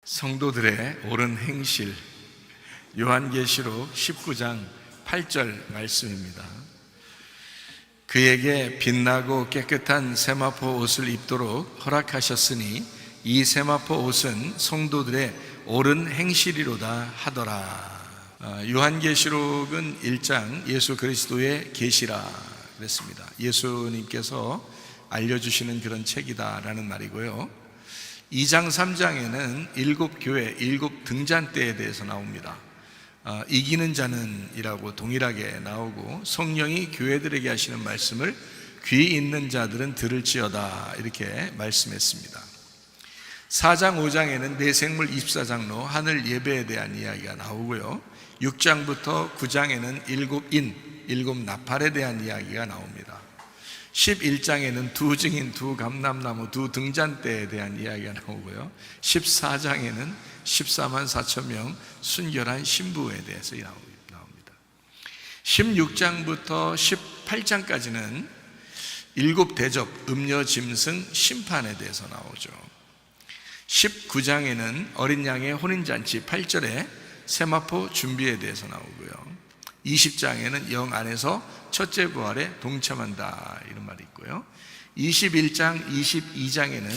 성도들의 옳은 행실, 요한계시록 19장 8절 말씀입니다. 그에게 빛나고 깨끗한 세마포 옷을 입도록 허락하셨으니 이 세마포 옷은 성도들의 옳은 행실이로다 하더라. 요한계시록은 1장 예수 그리스도의 계시라 그랬습니다. 예수님께서 알려주시는 그런 책이다라는 말이고요. 2장 3장에는 7교회 7등잔대에 대해서 나옵니다. 이기는 자는 이라고 동일하게 나오고, 성령이 교회들에게 하시는 말씀을 귀 있는 자들은 들을지어다 이렇게 말씀했습니다. 4장 5장에는 내생물 24장로 하늘 예배에 대한 이야기가 나오고요. 6장부터 9장에는 7 나팔에 대한 이야기가 나옵니다. 11장에는 2 증인, 2 감람나무, 2 등잔대에 대한 이야기가 나오고요. 14장에는 14만 4천 명 순결한 신부에 대해서 나옵니다. 16장부터 18장까지는 7 대접, 음녀, 짐승, 심판에 대해서 나오죠. 19장에는 어린 양의 혼인잔치 8절에 세마포 준비에 대해서 나오고요. 20장에는 영 안에서 첫째 부활에 동참한다 이런 말이 있고요. 21장, 22장에는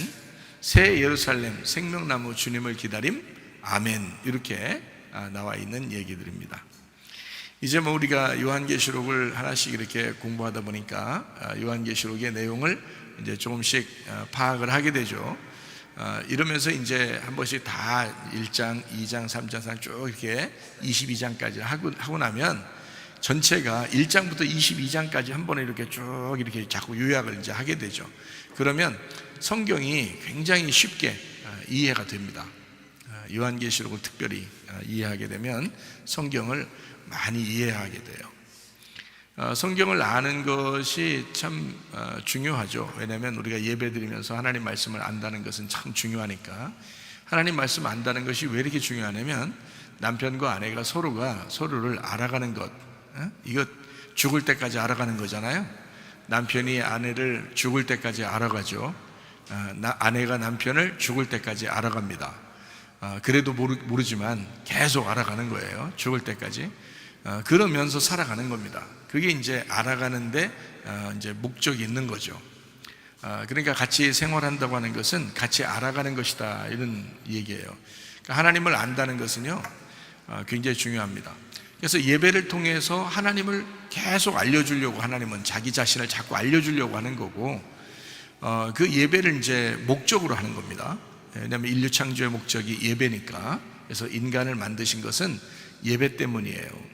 새 예루살렘, 생명나무 주님을 기다림, 아멘 이렇게 나와 있는 얘기들입니다. 이제 우리가 요한계시록을 하나씩 이렇게 공부하다 보니까 요한계시록의 내용을 이제 조금씩 파악을 하게 되죠. 이러면서 이제 한 번씩 다 1장, 2장, 3장, 4장 쭉 이렇게 22장까지 하고 나면 전체가 1장부터 22장까지 한 번에 이렇게 쭉 이렇게 자꾸 요약을 이제 하게 되죠. 그러면 성경이 굉장히 쉽게 이해가 됩니다. 요한계시록을 특별히 이해하게 되면 성경을 많이 이해하게 돼요. 성경을 아는 것이 참 중요하죠. 왜냐하면 우리가 예배드리면서 하나님 말씀을 안다는 것은 참 중요하니까. 하나님 말씀 안다는 것이 왜 이렇게 중요하냐면, 남편과 아내가 서로가 서로를 알아가는 것, 이거 죽을 때까지 알아가는 거잖아요. 남편이 아내를 죽을 때까지 알아가죠. 아내가 남편을 죽을 때까지 알아갑니다. 그래도 모르지만 계속 알아가는 거예요. 죽을 때까지. 그러면서 살아가는 겁니다. 그게 이제 알아가는데 이제 목적이 있는 거죠. 그러니까 같이 생활한다고 하는 것은 같이 알아가는 것이다 이런 얘기예요. 그러니까 하나님을 안다는 것은요 굉장히 중요합니다. 그래서 예배를 통해서 하나님을 계속 알려주려고, 하나님은 자기 자신을 자꾸 알려주려고 하는 거고, 그 예배를 이제 목적으로 하는 겁니다. 왜냐하면 인류 창조의 목적이 예배니까. 그래서 인간을 만드신 것은 예배 때문이에요.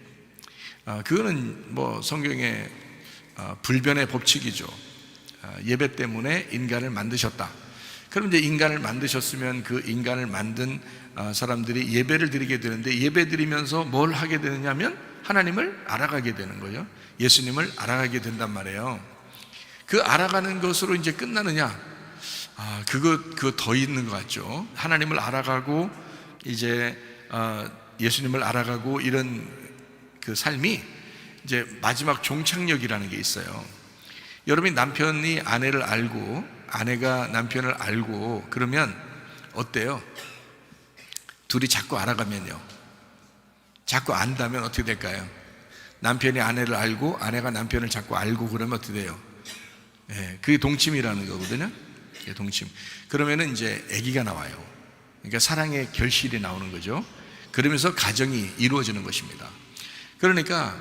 그거는 성경의 불변의 법칙이죠. 예배 때문에 인간을 만드셨다. 그럼 이제 인간을 만드셨으면 그 인간을 만든 사람들이 예배를 드리게 되는데, 예배 드리면서 뭘 하게 되느냐면 하나님을 알아가게 되는 거죠. 예수님을 알아가게 된단 말이에요. 그 알아가는 것으로 이제 끝나느냐? 그거 더 있는 것 같죠. 하나님을 알아가고 이제 예수님을 알아가고 이런 그 삶이 이제 마지막 종착역이라는 게 있어요. 여러분이 남편이 아내를 알고 아내가 남편을 알고 그러면 어때요? 둘이 자꾸 알아가면요, 자꾸 안다면 어떻게 될까요? 남편이 아내를 알고 아내가 남편을 자꾸 알고 그러면 어떻게 돼요? 그게 동침이라는 거거든요. 동침. 그러면은 이제 아기가 나와요. 그러니까 사랑의 결실이 나오는 거죠. 그러면서 가정이 이루어지는 것입니다. 그러니까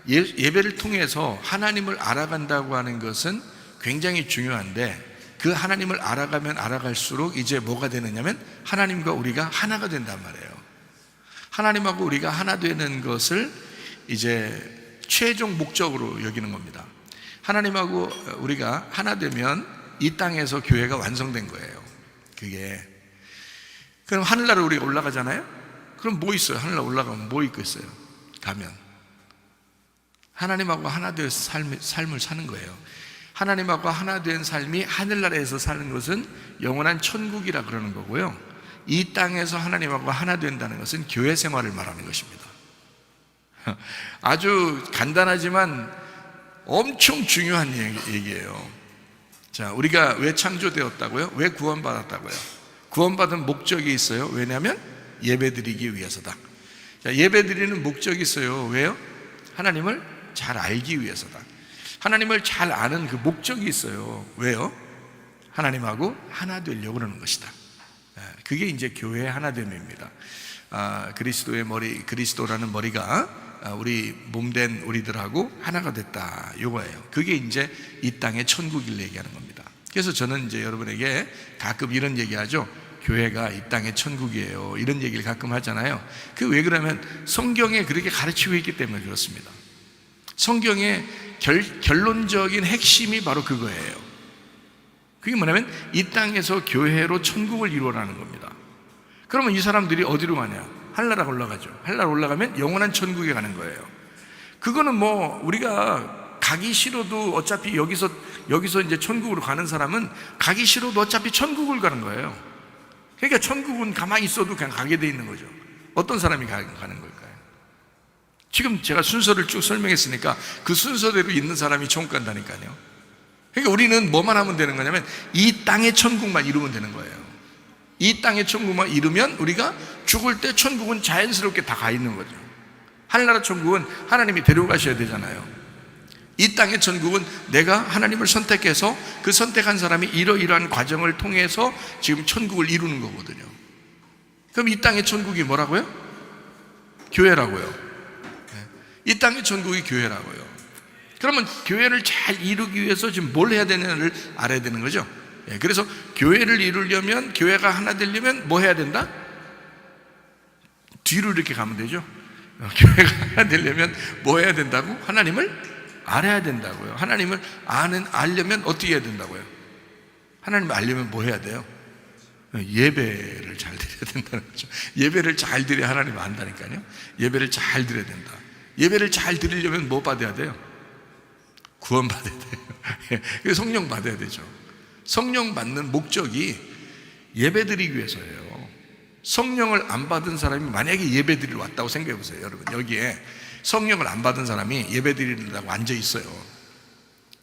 예배를 통해서 하나님을 알아간다고 하는 것은 굉장히 중요한데, 그 하나님을 알아가면 알아갈수록 이제 뭐가 되느냐면 하나님과 우리가 하나가 된단 말이에요. 하나님하고 우리가 하나 되는 것을 이제 최종 목적으로 여기는 겁니다. 하나님하고 우리가 하나 되면 이 땅에서 교회가 완성된 거예요. 그게. 그럼 하늘나라 우리가 올라가잖아요. 그럼 뭐 있어요? 하늘나라 올라가면 뭐 있겠어요? 가면 하나님하고 하나 된 삶을 사는 거예요. 하나님하고 하나 된 삶이 하늘나라에서 사는 것은 영원한 천국이라 그러는 거고요. 이 땅에서 하나님하고 하나 된다는 것은 교회 생활을 말하는 것입니다. 아주 간단하지만 엄청 중요한 얘기예요. 자, 우리가 왜 창조되었다고요? 왜 구원받았다고요? 구원받은 목적이 있어요. 왜냐하면 예배드리기 위해서다. 자, 예배드리는 목적이 있어요. 왜요? 하나님을 잘 알기 위해서다. 하나님을 잘 아는 그 목적이 있어요. 왜요? 하나님하고 하나 되려고 그러는 것이다. 그게 이제 교회의 하나됨입니다. 그리스도의 머리, 그리스도라는 머리가 우리 몸된 우리들하고 하나가 됐다, 요거예요. 그게 이제 이 땅의 천국을 얘기하는 겁니다. 그래서 저는 이제 여러분에게 가끔 이런 얘기하죠. 교회가 이 땅의 천국이에요, 이런 얘기를 가끔 하잖아요. 그 왜 그러면 성경에 그렇게 가르치고 있기 때문에 그렇습니다. 성경의 결론적인 핵심이 바로 그거예요. 그게 뭐냐면 이 땅에서 교회로 천국을 이루어라는 겁니다. 그러면 이 사람들이 어디로 가냐? 하늘나라 올라가죠. 하늘나라 올라가면 영원한 천국에 가는 거예요. 그거는 뭐 우리가 가기 싫어도 어차피 여기서 이제 천국으로 가는 사람은 가기 싫어도 어차피 천국을 가는 거예요. 그러니까 천국은 가만히 있어도 그냥 가게 돼 있는 거죠. 어떤 사람이 가는 걸까요? 지금 제가 순서를 쭉 설명했으니까 그 순서대로 있는 사람이 천국 간다니까요. 그러니까 우리는 뭐만 하면 되는 거냐면 이 땅의 천국만 이루면 되는 거예요. 이 땅의 천국만 이루면 우리가 죽을 때 천국은 자연스럽게 다 가 있는 거죠. 하늘나라 천국은 하나님이 데려가셔야 되잖아요. 이 땅의 천국은 내가 하나님을 선택해서 그 선택한 사람이 이러이러한 과정을 통해서 지금 천국을 이루는 거거든요. 그럼 이 땅의 천국이 뭐라고요? 교회라고요. 이 땅의 천국이 교회라고요. 그러면 교회를 잘 이루기 위해서 지금 뭘 해야 되느냐를 알아야 되는 거죠. 그래서 교회를 이루려면, 교회가 하나 되려면 뭐 해야 된다? 뒤로 이렇게 가면 되죠. 교회가 하나 되려면 뭐 해야 된다고? 하나님을 알아야 된다고요. 하나님을 알려면 어떻게 해야 된다고요? 하나님을 알려면 뭐 해야 돼요? 예배를 잘 드려야 된다는 거죠. 예배를 잘 드려야 하나님을 안다니까요. 예배를 잘 드려야 된다. 예배를 잘 드리려면 뭐 받아야 돼요? 구원 받아야 돼요. 그래서 성령 받아야 되죠. 성령 받는 목적이 예배드리기 위해서예요. 성령을 안 받은 사람이 만약에 예배드리러 왔다고 생각해 보세요. 여러분, 여기에 성령을 안 받은 사람이 예배드리려고 앉아 있어요.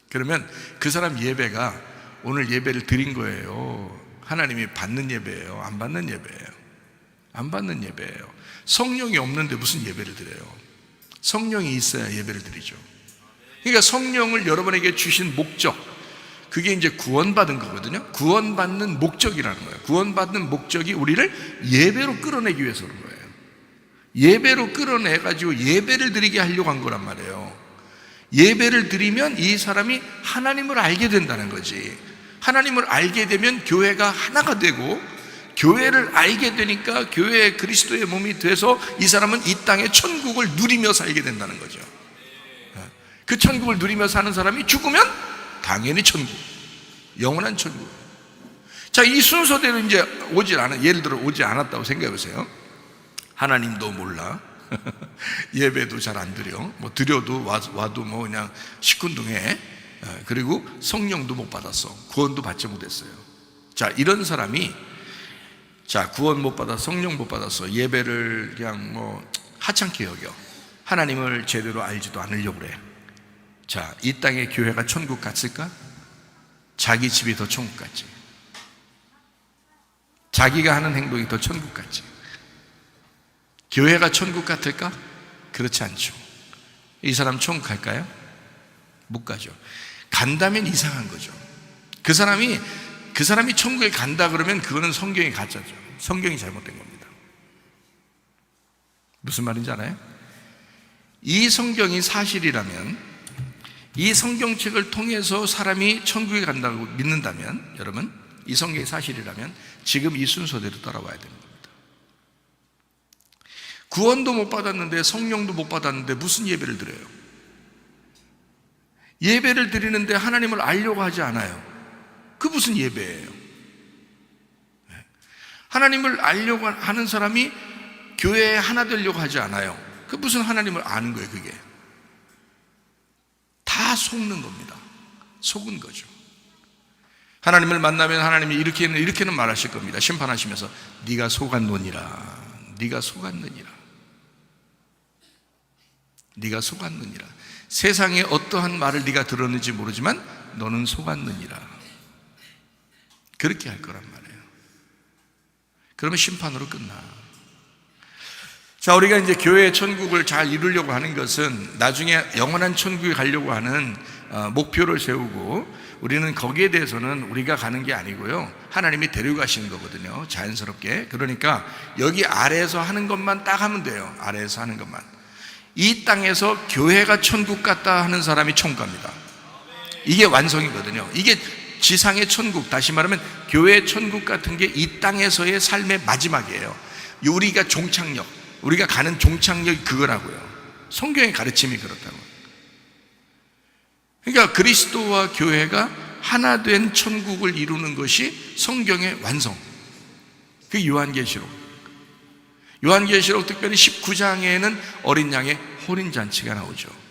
그러면 그 사람 예배가 오늘 예배를 드린 거예요? 하나님이 받는 예배예요? 안 받는 예배예요? 안 받는 예배예요. 성령이 없는데 무슨 예배를 드려요? 성령이 있어야 예배를 드리죠. 그러니까 성령을 여러분에게 주신 목적, 그게 이제 구원받은 거거든요. 구원받는 목적이라는 거예요. 구원받는 목적이 우리를 예배로 끌어내기 위해서 그런 거예요. 예배로 끌어내가지고 예배를 드리게 하려고 한 거란 말이에요. 예배를 드리면 이 사람이 하나님을 알게 된다는 거지. 하나님을 알게 되면 교회가 하나가 되고, 교회를 알게 되니까 교회의 그리스도의 몸이 돼서 이 사람은 이 땅의 천국을 누리며 살게 된다는 거죠. 그 천국을 누리며 사는 사람이 죽으면 당연히 천국, 영원한 천국. 자, 이 순서대로 이제 예를 들어 오지 않았다고 생각해 보세요. 하나님도 몰라. 예배도 잘 안 드려. 뭐 드려도 와도 뭐 그냥 시큰둥해. 그리고 성령도 못 받았어. 구원도 받지 못했어요. 자, 이런 사람이 구원 못 받아, 성령 못 받았어. 예배를 그냥 뭐 하찮게 여겨. 하나님을 제대로 알지도 않으려고 그래. 자, 이 땅의 교회가 천국 같을까? 자기 집이 더 천국 같지. 자기가 하는 행동이 더 천국 같지. 교회가 천국 같을까? 그렇지 않죠. 이 사람 천국 갈까요? 못 가죠. 간다면 이상한 거죠. 그 사람이 천국에 간다 그러면 그거는 성경이 가짜죠. 성경이 잘못된 겁니다. 무슨 말인지 알아요? 이 성경이 사실이라면, 이 성경책을 통해서 사람이 천국에 간다고 믿는다면, 여러분, 이 성경이 사실이라면 지금 이 순서대로 따라와야 되는 겁니다. 구원도 못 받았는데, 성령도 못 받았는데 무슨 예배를 드려요? 예배를 드리는데 하나님을 알려고 하지 않아요. 그 무슨 예배예요? 하나님을 알려고 하는 사람이 교회에 하나 되려고 하지 않아요. 그 무슨 하나님을 아는 거예요? 그게 다 속는 겁니다. 속은 거죠. 하나님을 만나면 하나님이 이렇게는 말하실 겁니다. 심판하시면서 네가 속았느니라, 네가 속았느니라, 네가 속았느니라. 세상에 어떠한 말을 네가 들었는지 모르지만 너는 속았느니라. 그렇게 할 거란 말이에요. 그러면 심판으로 끝나. 자, 우리가 이제 교회의 천국을 잘 이루려고 하는 것은 나중에 영원한 천국에 가려고 하는 목표를 세우고, 우리는 거기에 대해서는 우리가 가는 게 아니고요, 하나님이 데려가시는 거거든요, 자연스럽게. 그러니까 여기 아래에서 하는 것만 딱 하면 돼요. 아래에서 하는 것만. 이 땅에서 교회가 천국 같다 하는 사람이 천국 갑니다. 이게 완성이거든요. 이게 지상의 천국, 다시 말하면 교회의 천국 같은 게 이 땅에서의 삶의 마지막이에요. 우리가 종착역, 우리가 가는 종착역이 그거라고요. 성경의 가르침이 그렇다고. 그러니까 그리스도와 교회가 하나 된 천국을 이루는 것이 성경의 완성. 그 요한계시록 특별히 19장에는 어린 양의 혼인잔치가 나오죠.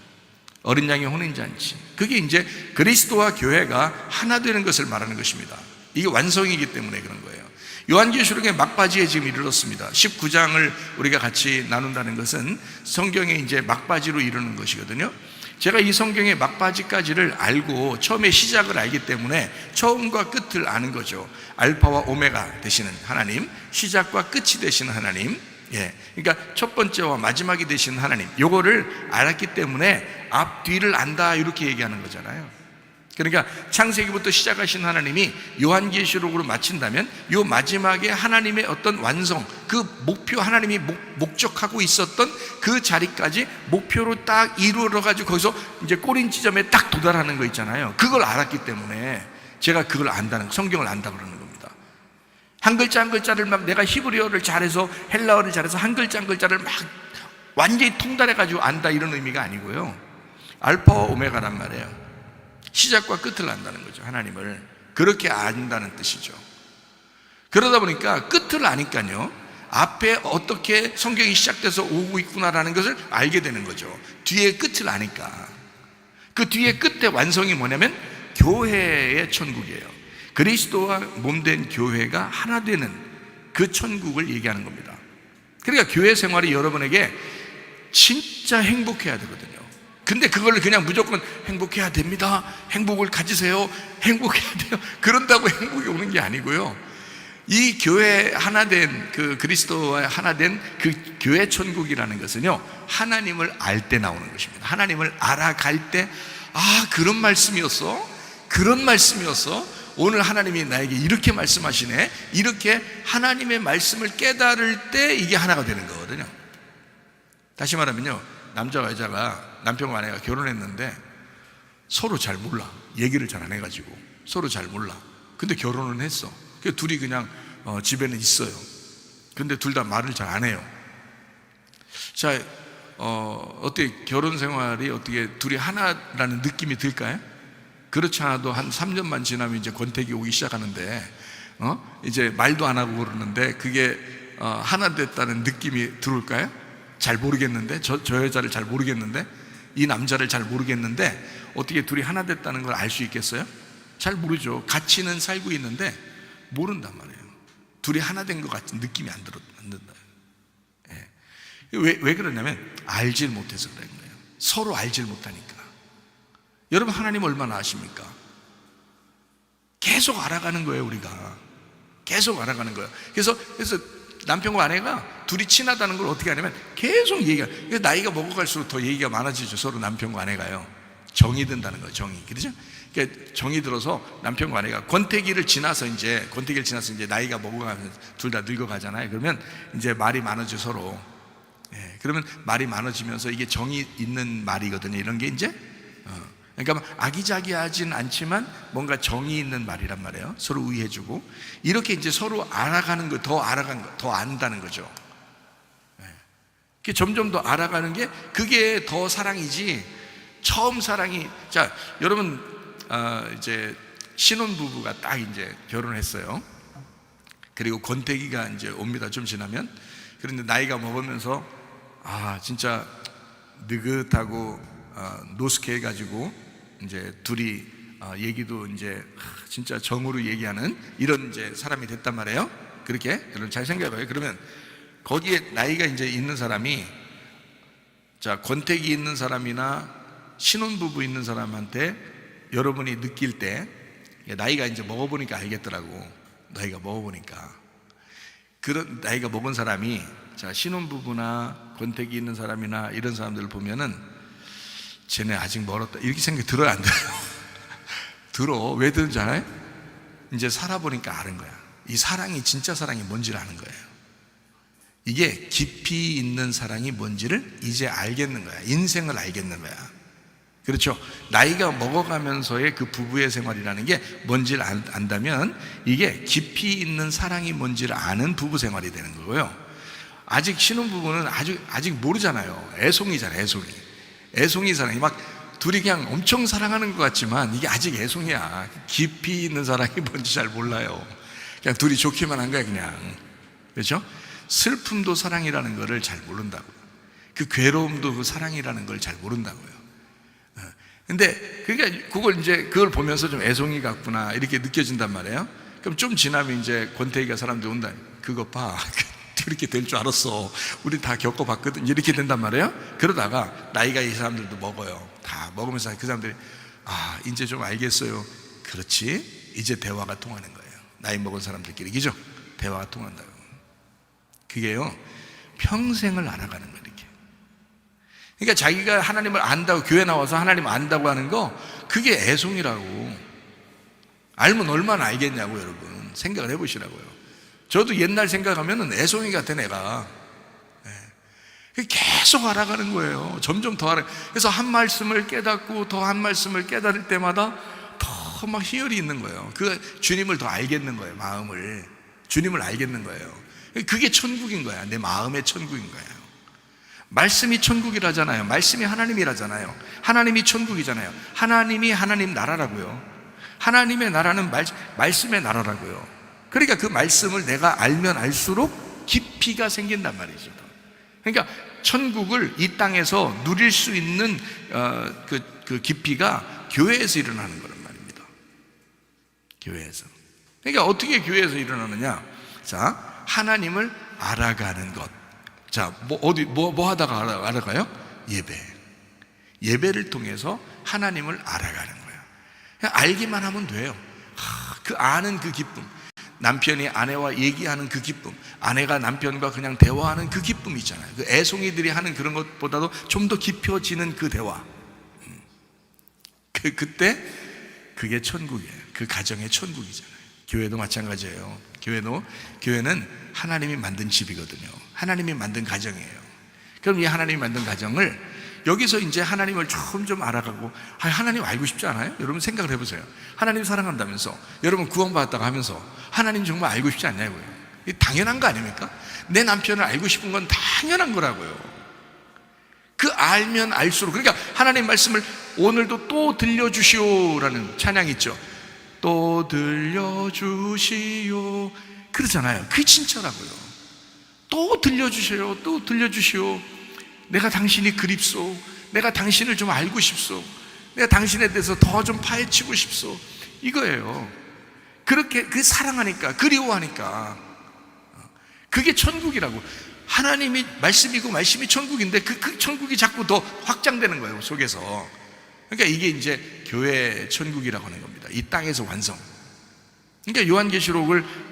어린 양의 혼인잔치, 그게 이제 그리스도와 교회가 하나 되는 것을 말하는 것입니다. 이게 완성이기 때문에 그런 거예요. 요한계시록의 막바지에 지금 이르렀습니다. 19장을 우리가 같이 나눈다는 것은 성경의 이제 막바지로 이르는 것이거든요. 제가 이 성경의 막바지까지를 알고 처음에 시작을 알기 때문에 처음과 끝을 아는 거죠. 알파와 오메가 되시는 하나님, 시작과 끝이 되시는 하나님, 그러니까 첫 번째와 마지막이 되시는 하나님, 요거를 알았기 때문에 앞 뒤를 안다, 이렇게 얘기하는 거잖아요. 그러니까 창세기부터 시작하신 하나님이 요한계시록으로 마친다면 요 마지막에 하나님의 어떤 완성, 그 목표, 하나님이 목적하고 있었던 그 자리까지 목표로 딱 이루어가지고 거기서 이제 꼬린 지점에 딱 도달하는 거 있잖아요. 그걸 알았기 때문에 제가 그걸 안다는, 성경을 안다 그러는 겁니다. 한 글자 한 글자를 막 내가 히브리어를 잘해서 헬라어를 잘해서 한 글자 한 글자를 막 완전히 통달해가지고 안다, 이런 의미가 아니고요, 알파와 오메가란 말이에요. 시작과 끝을 안다는 거죠. 하나님을 그렇게 안다는 뜻이죠. 그러다 보니까 끝을 아니까요, 앞에 어떻게 성경이 시작돼서 오고 있구나라는 것을 알게 되는 거죠. 뒤에 끝을 아니까. 그 뒤에 끝의 완성이 뭐냐면 교회의 천국이에요. 그리스도와 몸된 교회가 하나 되는 그 천국을 얘기하는 겁니다. 그러니까 교회 생활이 여러분에게 진짜 행복해야 되거든요. 근데 그걸 그냥 무조건 행복해야 됩니다, 행복을 가지세요, 행복해야 돼요, 그런다고 행복이 오는 게 아니고요, 이 교회 하나 된, 그 그리스도와 하나 된 그 교회 천국이라는 것은요, 하나님을 알 때 나오는 것입니다. 하나님을 알아갈 때, 아, 그런 말씀이었어, 오늘 하나님이 나에게 이렇게 말씀하시네, 이렇게 하나님의 말씀을 깨달을 때 이게 하나가 되는 거거든요. 다시 말하면요, 남자와 여자가, 남편과 아내가 결혼했는데 서로 잘 몰라, 얘기를 잘 안 해가지고 서로 잘 몰라. 근데 결혼은 했어. 그래서 둘이 그냥 집에는 있어요. 근데 둘 다 말을 잘 안 해요. 자, 어떻게 결혼 생활이 어떻게 둘이 하나라는 느낌이 들까요? 그렇지 않아도 한 3년만 지나면 이제 권태기 오기 시작하는데, 이제 말도 안 하고 그러는데 그게 하나 됐다는 느낌이 들어올까요? 잘 모르겠는데, 저 여자를 잘 모르겠는데, 이 남자를 잘 모르겠는데 어떻게 둘이 하나 됐다는 걸 알 수 있겠어요? 잘 모르죠. 같이는 살고 있는데 모른단 말이에요. 둘이 하나 된 것 같은 느낌이 안 든다. 왜 그러냐면 알질 못해서 그런 거예요. 서로 알질 못하니까. 여러분, 하나님 얼마나 아십니까? 계속 알아가는 거예요. 우리가 계속 알아가는 거예요. 그래서 남편과 아내가 둘이 친하다는 걸 어떻게 하냐면 계속 얘기해요. 나이가 먹어갈수록 더 얘기가 많아지죠. 서로 남편과 아내가요. 정이 든다는 거예요. 정이. 그렇죠? 그러니까 정이 들어서 남편과 아내가 권태기를 지나서 이제 나이가 먹어가면서 둘 다 늙어가잖아요. 그러면 이제 말이 많아져, 서로. 그러면 말이 많아지면서 이게 정이 있는 말이거든요. 이런 게 이제 그러니까 아기자기하진 않지만 뭔가 정이 있는 말이란 말이에요. 서로 우애해주고 이렇게 이제 서로 알아가는 거, 더 알아가는 거, 더 안다는 거죠. 점점 더 알아가는 게 그게 더 사랑이지. 처음 사랑이, 자, 여러분, 이제 신혼부부가 딱 이제 결혼했어요. 그리고 권태기가 이제 옵니다. 좀 지나면. 그런데 나이가 먹으면서 진짜 느긋하고 노숙해가지고 이제 둘이 얘기도 이제 진짜 정으로 얘기하는 이런 이제 사람이 됐단 말이에요. 그렇게 여러분 잘 생각해봐요. 그러면 거기에 나이가 이제 있는 사람이, 자, 권태기 있는 사람이나 신혼부부 있는 사람한테 여러분이 느낄 때, 나이가 이제 먹어보니까 알겠더라고. 나이가 먹어보니까 그런 나이가 먹은 사람이, 자, 신혼부부나 권태기 있는 사람이나 이런 사람들을 보면은 쟤네 아직 멀었다 이렇게 생각이 들어요, 안 들어요? 들어. 왜 드는지 알아요? 이제 살아보니까 아는 거야. 이 사랑이 진짜 사랑이 뭔지를 아는 거예요. 이게 깊이 있는 사랑이 뭔지를 이제 알겠는 거야. 인생을 알겠는 거야. 그렇죠? 나이가 먹어가면서의 그 부부의 생활이라는 게 뭔지를 안다면 이게 깊이 있는 사랑이 뭔지를 아는 부부 생활이 되는 거고요. 아직 신혼부부는 아직 모르잖아요. 애송이잖아요, 애송이 사랑이 막 둘이 그냥 엄청 사랑하는 것 같지만 이게 아직 애송이야. 깊이 있는 사랑이 뭔지 잘 몰라요. 그냥 둘이 좋기만 한 거야, 그냥. 그렇죠? 슬픔도 사랑이라는 것을 잘 모른다고요. 그 괴로움도 그 사랑이라는 걸 잘 모른다고요. 근데 그러니까 그걸 보면서 좀 애송이 같구나 이렇게 느껴진단 말이에요. 그럼 좀 지나면 이제 권태기가 사람들이 온다. 그거 봐. 그렇게 될 줄 알았어. 우리 다 겪어봤거든. 이렇게 된단 말이에요. 그러다가 나이가 이 사람들도 먹어요. 다 먹으면서 그 사람들이 이제 좀 알겠어요. 그렇지. 이제 대화가 통하는 거예요. 나이 먹은 사람들끼리. 그죠? 대화가 통한다고. 그게요, 평생을 알아가는 거예요. 이렇게. 그러니까 자기가 하나님을 안다고, 교회 나와서 하나님 안다고 하는 거, 그게 애송이라고. 알면 얼마나 알겠냐고, 여러분. 생각을 해보시라고요. 저도 옛날 생각하면 애송이 같아, 내가. 계속 알아가는 거예요. 점점 더 그래서 한 말씀을 깨닫고 더 한 말씀을 깨달을 때마다 더 막 희열이 있는 거예요. 그 주님을 더 알겠는 거예요. 마음을. 주님을 알겠는 거예요. 그게 천국인 거야. 내 마음의 천국인 거예요. 말씀이 천국이라잖아요. 말씀이 하나님이라잖아요. 하나님이 천국이잖아요. 하나님이 하나님 나라라고요. 하나님의 나라는 말씀의 나라라고요. 그러니까 그 말씀을 내가 알면 알수록 깊이가 생긴단 말이죠. 그러니까 천국을 이 땅에서 누릴 수 있는 그 깊이가 교회에서 일어나는 거란 말입니다. 교회에서. 그러니까 어떻게 교회에서 일어나느냐? 자, 하나님을 알아가는 것. 자, 뭐 하다가 알아가요? 예배를 통해서 하나님을 알아가는 거예요. 그냥 알기만 하면 돼요. 그 아는 그 기쁨. 남편이 아내와 얘기하는 그 기쁨, 아내가 남편과 그냥 대화하는 그 기쁨 있잖아요. 그 애송이들이 하는 그런 것보다도 좀 더 깊어지는 그 대화. 그때 그게 천국이에요. 그 가정의 천국이잖아요. 교회도 마찬가지예요. 교회는 하나님이 만든 집이거든요. 하나님이 만든 가정이에요. 그럼 이 하나님이 만든 가정을 여기서 이제 하나님을 좀 알아가고, 하나님 알고 싶지 않아요? 여러분 생각을 해보세요. 하나님 사랑한다면서, 여러분 구원받았다고 하면서 하나님 정말 알고 싶지 않냐고요. 이게 당연한 거 아닙니까? 내 남편을 알고 싶은 건 당연한 거라고요. 그 알면 알수록, 그러니까 하나님 말씀을 오늘도 또 들려주시오라는 찬양 있죠. 또 들려주시오 그러잖아요. 그게 진짜라고요. 또 들려주세요. 또 들려주시오. 내가 당신이 그립소. 내가 당신을 좀 알고 싶소. 내가 당신에 대해서 더 좀 파헤치고 싶소. 이거예요. 그렇게 사랑하니까, 그리워하니까. 그게 천국이라고. 하나님이 말씀이고 말씀이 천국인데 그 천국이 자꾸 더 확장되는 거예요, 속에서. 그러니까 이게 이제 교회 천국이라고 하는 겁니다. 이 땅에서 완성. 그러니까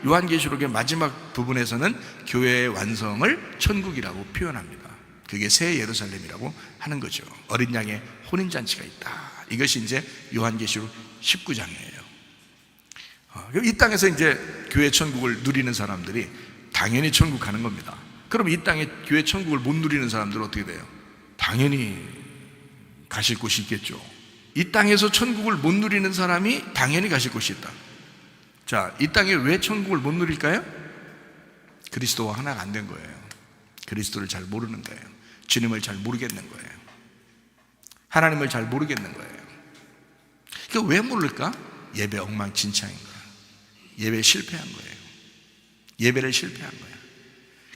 요한계시록의 마지막 부분에서는 교회의 완성을 천국이라고 표현합니다. 그게 새 예루살렘이라고 하는 거죠. 어린 양의 혼인잔치가 있다. 이것이 이제 요한계시록 19장이에요. 이 땅에서 이제 교회 천국을 누리는 사람들이 당연히 천국 가는 겁니다. 그럼 이 땅에 교회 천국을 못 누리는 사람들은 어떻게 돼요? 당연히 가실 곳이 있겠죠. 이 땅에서 천국을 못 누리는 사람이 당연히 가실 곳이 있다. 자, 이 땅에 왜 천국을 못 누릴까요? 그리스도와 하나가 안 된 거예요. 그리스도를 잘 모르는 거예요. 주님을 잘 모르겠는 거예요. 하나님을 잘 모르겠는 거예요. 그러니까 왜 모를까? 예배 엉망진창인 거예요. 예배에 실패한 거예요. 예배를 실패한 거예요.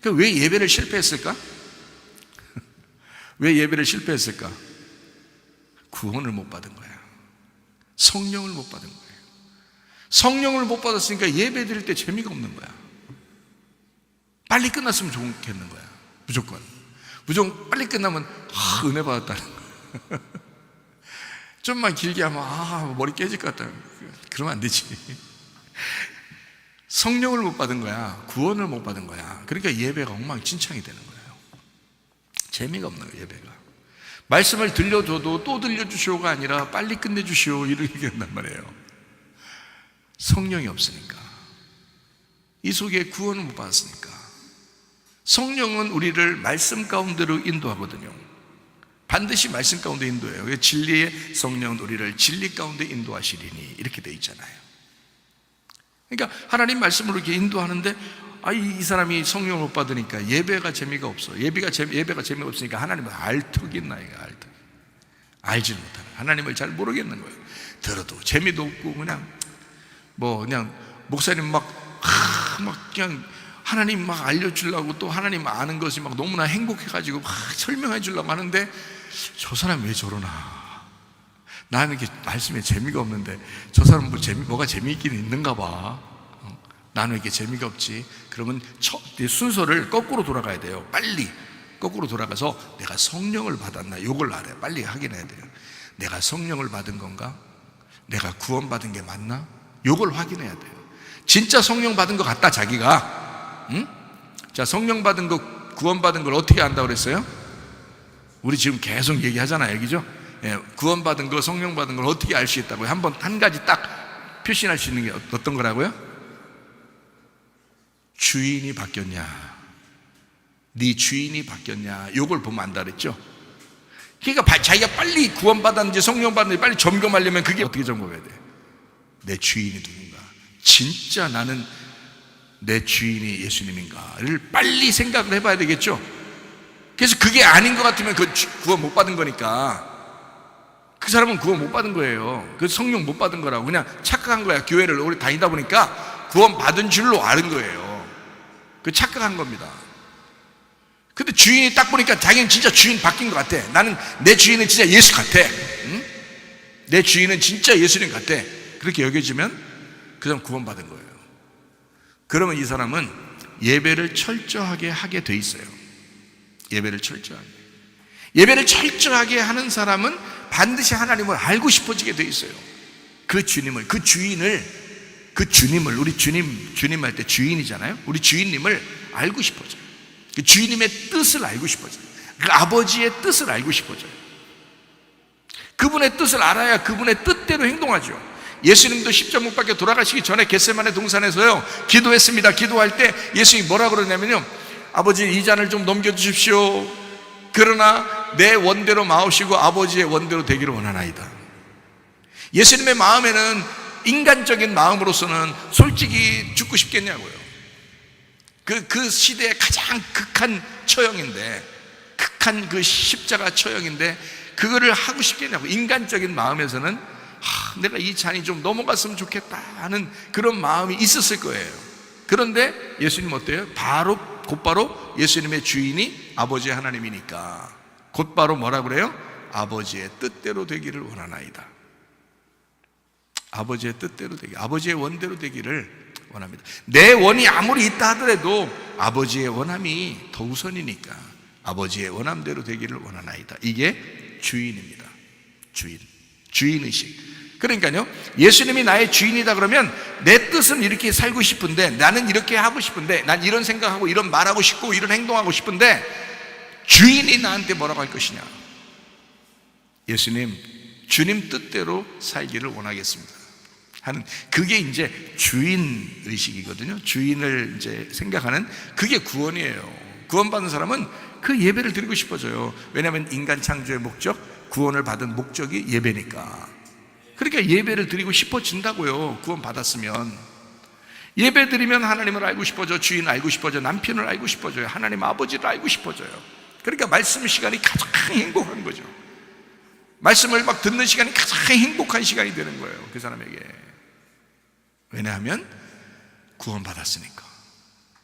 그러니까 왜 예배를 실패했을까? 왜 예배를 실패했을까? 구원을 못 받은 거야. 성령을 못 받은 거예요. 성령을 못 받았으니까 예배 드릴 때 재미가 없는 거야. 빨리 끝났으면 좋겠는 거야. 무조건 빨리 끝나면 은혜 받았다는 거야. 좀만 길게 하면 머리 깨질 것 같다. 그러면 안 되지. 성령을 못 받은 거야. 구원을 못 받은 거야. 그러니까 예배가 엉망진창이 되는 거예요. 재미가 없는 거예요, 예배가. 말씀을 들려줘도 또 들려주시오가 아니라 빨리 끝내주시오 이렇게 얘기한단 말이에요. 성령이 없으니까. 이 속에 구원을 못 받았으니까. 성령은 우리를 말씀 가운데로 인도하거든요. 반드시 말씀 가운데 인도해요. 진리의 성령은 우리를 진리 가운데 인도하시리니 이렇게 돼 있잖아요. 그러니까 하나님 말씀으로 이렇게 인도하는데 이 사람이 성령을 못 받으니까 예배가 재미가 없어. 예배가 재미가 없으니까 하나님을 알 턱이 있나 이거 알 턱. 알지를 못하는 하나님을 잘 모르겠는 거예요. 들어도 재미도 없고 그냥 목사님 막 그냥 하나님 막 알려주려고 또 하나님 아는 것이 막 너무나 행복해가지고 막 설명해 주려고 하는데 저 사람이 왜 저러나? 나는 이렇게 말씀에 재미가 없는데 저 사람은 뭐가 재미있긴 있는가 봐. 나는 이렇게 재미가 없지. 그러면 순서를 거꾸로 돌아가야 돼요. 빨리 거꾸로 돌아가서 내가 성령을 받았나 이걸 알아요. 빨리 확인해야 돼요. 내가 성령을 받은 건가? 내가 구원받은 게 맞나? 이걸 확인해야 돼요. 진짜 성령 받은 것 같다 자기가. 응? 자, 성령 받은 거 구원받은 걸 어떻게 안다고 그랬어요? 우리 지금 계속 얘기하잖아요, 그죠? 예, 구원받은 거 성령 받은 걸 어떻게 알 수 있다고요? 한 가지 딱 표시할 수 있는 게 어떤 거라고요? 주인이 바뀌었냐, 네 주인이 바뀌었냐, 요걸 보면 안다 그랬죠? 그러니까 자기가 빨리 구원받았는지 성령 받았는지 빨리 점검하려면 그게 어떻게 점검해야 돼? 내 주인이 누군가, 진짜 나는 내 주인이 예수님인가를 빨리 생각을 해봐야 되겠죠? 그래서 그게 아닌 것 같으면 그 구원 못 받은 거니까 그 사람은 구원 못 받은 거예요. 그 성령 못 받은 거라고 그냥 착각한 거야. 교회를 오래 다니다 보니까 구원 받은 줄로 아는 거예요. 그 착각한 겁니다. 근데 주인이 딱 보니까 자기는 진짜 주인 바뀐 것 같아. 나는 내 주인은 진짜 예수 같아. 응? 내 주인은 진짜 예수님 같아. 그렇게 여겨지면 그 사람 구원 받은 거예요. 그러면 이 사람은 예배를 철저하게 하게 돼 있어요. 예배를 철저하게 하는 사람은 반드시 하나님을 알고 싶어지게 돼 있어요. 그 주님을 우리 주님 할 때 주인이잖아요. 우리 주인님을 알고 싶어져요. 그 주인님의 뜻을 알고 싶어져요. 그 아버지의 뜻을 알고 싶어져요. 그분의 뜻을 알아야 그분의 뜻대로 행동하죠. 예수님도 십자가 못 박혀 돌아가시기 전에 겟세마네 동산에서요 기도했습니다. 기도할 때 예수님이 뭐라 그러냐면요, 아버지 이 잔을 좀 넘겨주십시오. 그러나 내 원대로 마옵시고 아버지의 원대로 되기를 원하나이다. 예수님의 마음에는 인간적인 마음으로서는 솔직히 죽고 싶겠냐고요. 그 시대의 가장 극한 처형인데, 극한 그 십자가 처형인데 그거를 하고 싶겠냐고. 인간적인 마음에서는 내가 이 잔이 좀 넘어갔으면 좋겠다 하는 그런 마음이 있었을 거예요. 그런데 예수님 어때요? 곧바로 예수님의 주인이 아버지 하나님이니까 곧바로 뭐라 그래요? 아버지의 뜻대로 되기를 원하나이다. 아버지의 뜻대로 되기, 아버지의 원대로 되기를 원합니다. 내 원이 아무리 있다 하더라도 아버지의 원함이 더 우선이니까 아버지의 원함대로 되기를 원하나이다. 이게 주인입니다. 주인의식. 그러니까요, 예수님이 나의 주인이다 그러면 내 뜻은 이렇게 살고 싶은데, 나는 이렇게 하고 싶은데, 난 이런 생각하고 이런 말하고 싶고 이런 행동하고 싶은데 주인이 나한테 뭐라고 할 것이냐? 예수님, 주님 뜻대로 살기를 원하겠습니다 하는, 그게 이제 주인의식이거든요. 주인을 이제 생각하는, 그게 구원이에요. 구원받은 사람은 그 예배를 드리고 싶어져요. 왜냐하면 인간 창조의 목적, 구원을 받은 목적이 예배니까. 그러니까 예배를 드리고 싶어진다고요. 구원 받았으면 예배 드리면 하나님을 알고 싶어져, 주인 알고 싶어져, 남편을 알고 싶어져요, 하나님 아버지를 알고 싶어져요. 그러니까 말씀 시간이 가장 행복한 거죠. 말씀을 막 듣는 시간이 가장 행복한 시간이 되는 거예요, 그 사람에게. 왜냐하면 구원 받았으니까,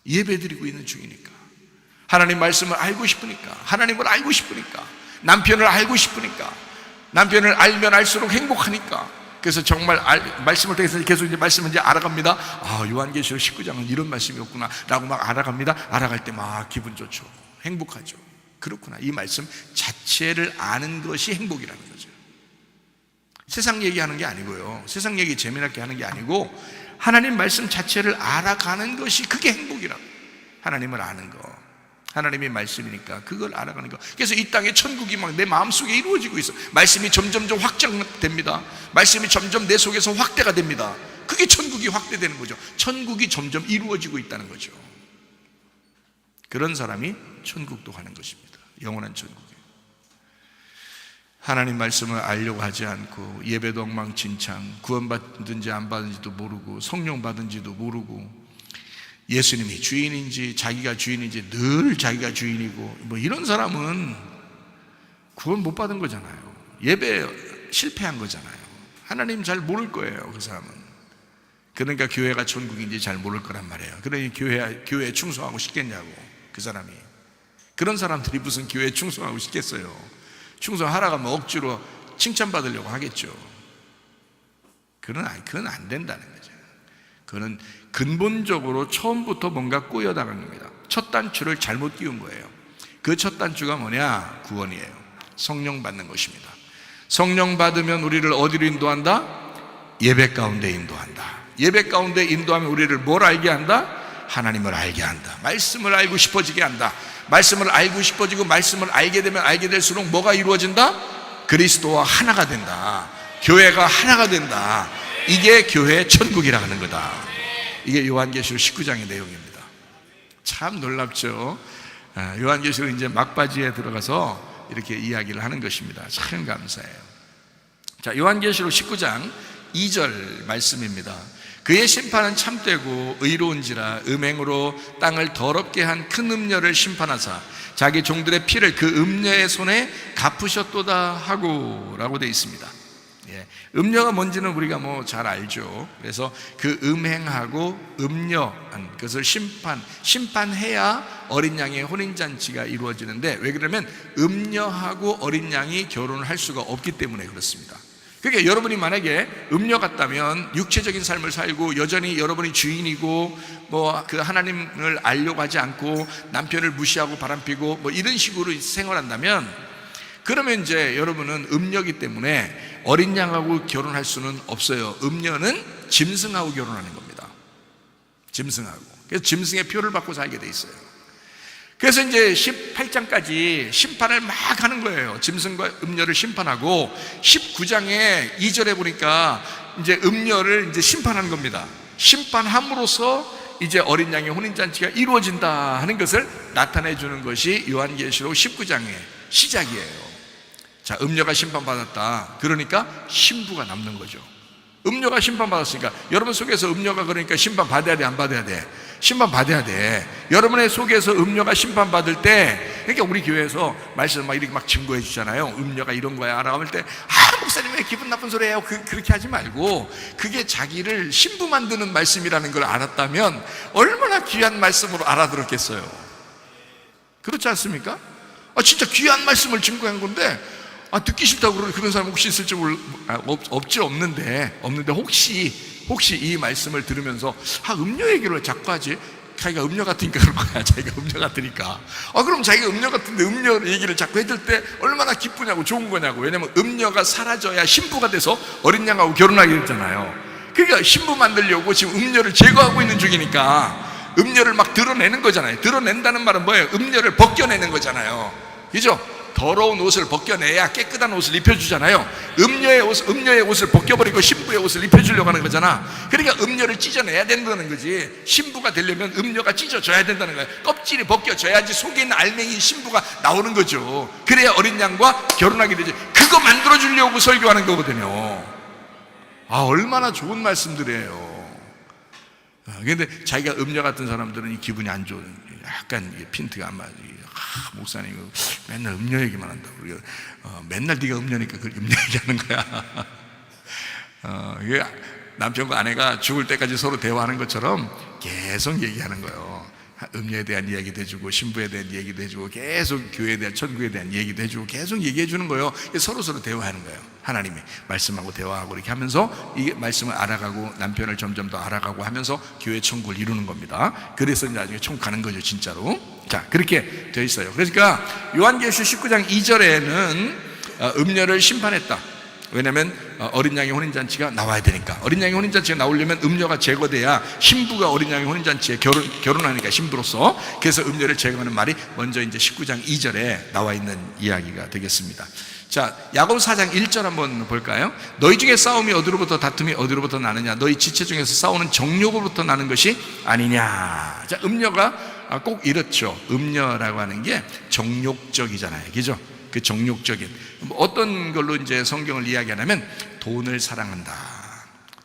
예배 드리고 있는 중이니까, 하나님 말씀을 알고 싶으니까, 하나님을 알고 싶으니까, 남편을 알고 싶으니까, 남편을 알면 알수록 행복하니까. 그래서 정말 말씀을 통해서 계속 이제 말씀을 이제 알아갑니다. 요한계시록 19장은 이런 말씀이었구나 라고 막 알아갈 때 막 기분 좋죠. 행복하죠. 그렇구나, 이 말씀 자체를 아는 것이 행복이라는 거죠. 세상 얘기하는 게 아니고요, 세상 얘기 재미나게 하는 게 아니고 하나님 말씀 자체를 알아가는 것이 그게 행복이라고. 하나님을 아는 거, 하나님의 말씀이니까 그걸 알아가는 거. 그래서 이 땅에 천국이 막 내 마음속에 이루어지고 있어. 말씀이 점점점 확장됩니다. 말씀이 점점 내 속에서 확대가 됩니다. 그게 천국이 확대되는 거죠. 천국이 점점 이루어지고 있다는 거죠. 그런 사람이 천국도 가는 것입니다. 영원한 천국에. 하나님 말씀을 알려고 하지 않고 예배도 엉망진창, 구원받든지 안 받은지도 모르고 성령 받은지도 모르고 예수님이 주인인지 자기가 주인인지 늘 자기가 주인이고 뭐 이런 사람은 구원 못 받은 거잖아요. 예배 실패한 거잖아요. 하나님 잘 모를 거예요, 그 사람은. 그러니까 교회가 천국인지 잘 모를 거란 말이에요. 그러니 교회에 충성하고 싶겠냐고, 그 사람이. 그런 사람들이 무슨 교회에 충성하고 싶겠어요. 충성하라고 하면 억지로 칭찬받으려고 하겠죠. 그건 안 된다는 거죠. 그거는 근본적으로 처음부터 뭔가 꼬여나간 겁니다. 첫 단추를 잘못 끼운 거예요. 그 첫 단추가 뭐냐? 구원이에요. 성령 받는 것입니다. 성령 받으면 우리를 어디로 인도한다? 예배 가운데 인도한다. 예배 가운데 인도하면 우리를 뭘 알게 한다? 하나님을 알게 한다. 말씀을 알고 싶어지게 한다. 말씀을 알고 싶어지고 말씀을 알게 되면 알게 될수록 뭐가 이루어진다? 그리스도와 하나가 된다. 교회가 하나가 된다. 이게 교회의 천국이라 하는 거다. 이게 요한계시록 19장의 내용입니다. 참 놀랍죠. 요한계시록 이제 막바지에 들어가서 이렇게 이야기를 하는 것입니다. 참 감사해요. 자, 요한계시록 19장 2절 말씀입니다. 그의 심판은 참되고 의로운지라 음행으로 땅을 더럽게 한 큰 음녀를 심판하사 자기 종들의 피를 그 음녀의 손에 갚으셨도다 하고 라고 되어 있습니다. 음녀가 뭔지는 우리가 뭐 잘 알죠. 그래서 그 음행하고 음녀한 그것을 심판해야 어린 양의 혼인잔치가 이루어지는데, 왜 그러면 음녀하고 어린 양이 결혼을 할 수가 없기 때문에 그렇습니다. 그러니까 여러분이 만약에 음녀 같다면 육체적인 삶을 살고 여전히 여러분이 주인이고 뭐 그 하나님을 알려고 하지 않고 남편을 무시하고 바람피고 뭐 이런 식으로 생활한다면, 그러면 이제 여러분은 음녀이기 때문에 어린 양하고 결혼할 수는 없어요. 음녀는 짐승하고 결혼하는 겁니다. 짐승하고. 그래서 짐승의 표를 받고 살게 돼 있어요. 그래서 이제 18장까지 심판을 막 하는 거예요. 짐승과 음녀를 심판하고 19장에 2절에 보니까 이제 음녀를 이제 심판하는 겁니다. 심판함으로써 이제 어린 양의 혼인잔치가 이루어진다 하는 것을 나타내 주는 것이 요한계시록 19장의 시작이에요. 자, 음녀가 심판받았다. 그러니까 신부가 남는 거죠. 음녀가 심판받았으니까 여러분 속에서 음녀가 그러니까 심판받아야 돼, 안 받아야 돼? 심판받아야 돼. 여러분의 속에서 음녀가 심판받을 때, 그러니까 우리 교회에서 말씀 막 이렇게 막 증거해 주잖아요. 음녀가 이런 거야 라고 할 때, 목사님 왜 기분 나쁜 소리 해요? 그렇게 하지 말고, 그게 자기를 신부 만드는 말씀이라는 걸 알았다면 얼마나 귀한 말씀으로 알아들었겠어요. 그렇지 않습니까? 진짜 귀한 말씀을 증거한 건데 듣기 싫다고 그런 사람 혹시 있을지 없는데 혹시 이 말씀을 들으면서 음녀 얘기를 왜 자꾸 하지? 자기가 음녀 같으니까 그런 거야. 자기가 음녀 같으니까. 그럼 자기가 음녀 같은데 음녀 얘기를 자꾸 해줄 때 얼마나 기쁘냐고, 좋은 거냐고. 왜냐면 음녀가 사라져야 신부가 돼서 어린 양하고 결혼하게 됐잖아요. 그러니까 신부 만들려고 지금 음녀를 제거하고 있는 중이니까 음녀를 막 드러내는 거잖아요. 드러낸다는 말은 뭐예요? 음녀를 벗겨내는 거잖아요. 그죠? 더러운 옷을 벗겨내야 깨끗한 옷을 입혀주잖아요. 음녀의 옷을 벗겨버리고 신부의 옷을 입혀주려고 하는 거잖아. 그러니까 음녀를 찢어내야 된다는 거지. 신부가 되려면 음녀가 찢어져야 된다는 거야. 껍질이 벗겨져야지 속에 있는 알맹이 신부가 나오는 거죠. 그래야 어린 양과 결혼하게 되지. 그거 만들어주려고 설교하는 거거든요. 얼마나 좋은 말씀들이에요. 그런데 자기가 음녀 같은 사람들은 이 기분이 안 좋은, 약간 핀트가 안 맞아요. 목사님 맨날 음녀 얘기만 한다고. 맨날 네가 음녀니까 그렇게 음녀 얘기하는 거야. 이게 남편과 아내가 죽을 때까지 서로 대화하는 것처럼 계속 얘기하는 거예요. 음녀에 대한 이야기도 해주고 신부에 대한 이야기도 해주고 계속 교회에 대한, 천국에 대한 얘기도 해주고 계속 얘기해 주는 거예요. 서로 대화하는 거예요. 하나님이 말씀하고 대화하고 이렇게 하면서 이 말씀을 알아가고 남편을 점점 더 알아가고 하면서 교회 천국을 이루는 겁니다. 그래서 나중에 천국 가는 거죠, 진짜로. 자, 그렇게 되어 있어요. 그러니까 요한계시록 19장 2절에는 음녀를 심판했다. 왜냐하면 어린 양의 혼인잔치가 나와야 되니까. 어린 양의 혼인잔치가 나오려면 음료가 제거돼야 신부가 어린 양의 혼인잔치에 결혼하니까, 신부로서. 그래서 음료를 제거하는 말이 먼저 이제 19장 2절에 나와 있는 이야기가 되겠습니다. 자, 야고보 4장 1절 한번 볼까요? 너희 중에 싸움이 어디로부터, 다툼이 어디로부터 나느냐? 너희 지체 중에서 싸우는 정욕으로부터 나는 것이 아니냐? 자, 음료가 꼭 이렇죠. 음료라고 하는 게 정욕적이잖아요, 그죠? 그 정욕적인, 어떤 걸로 이제 성경을 이야기하냐면 돈을 사랑한다.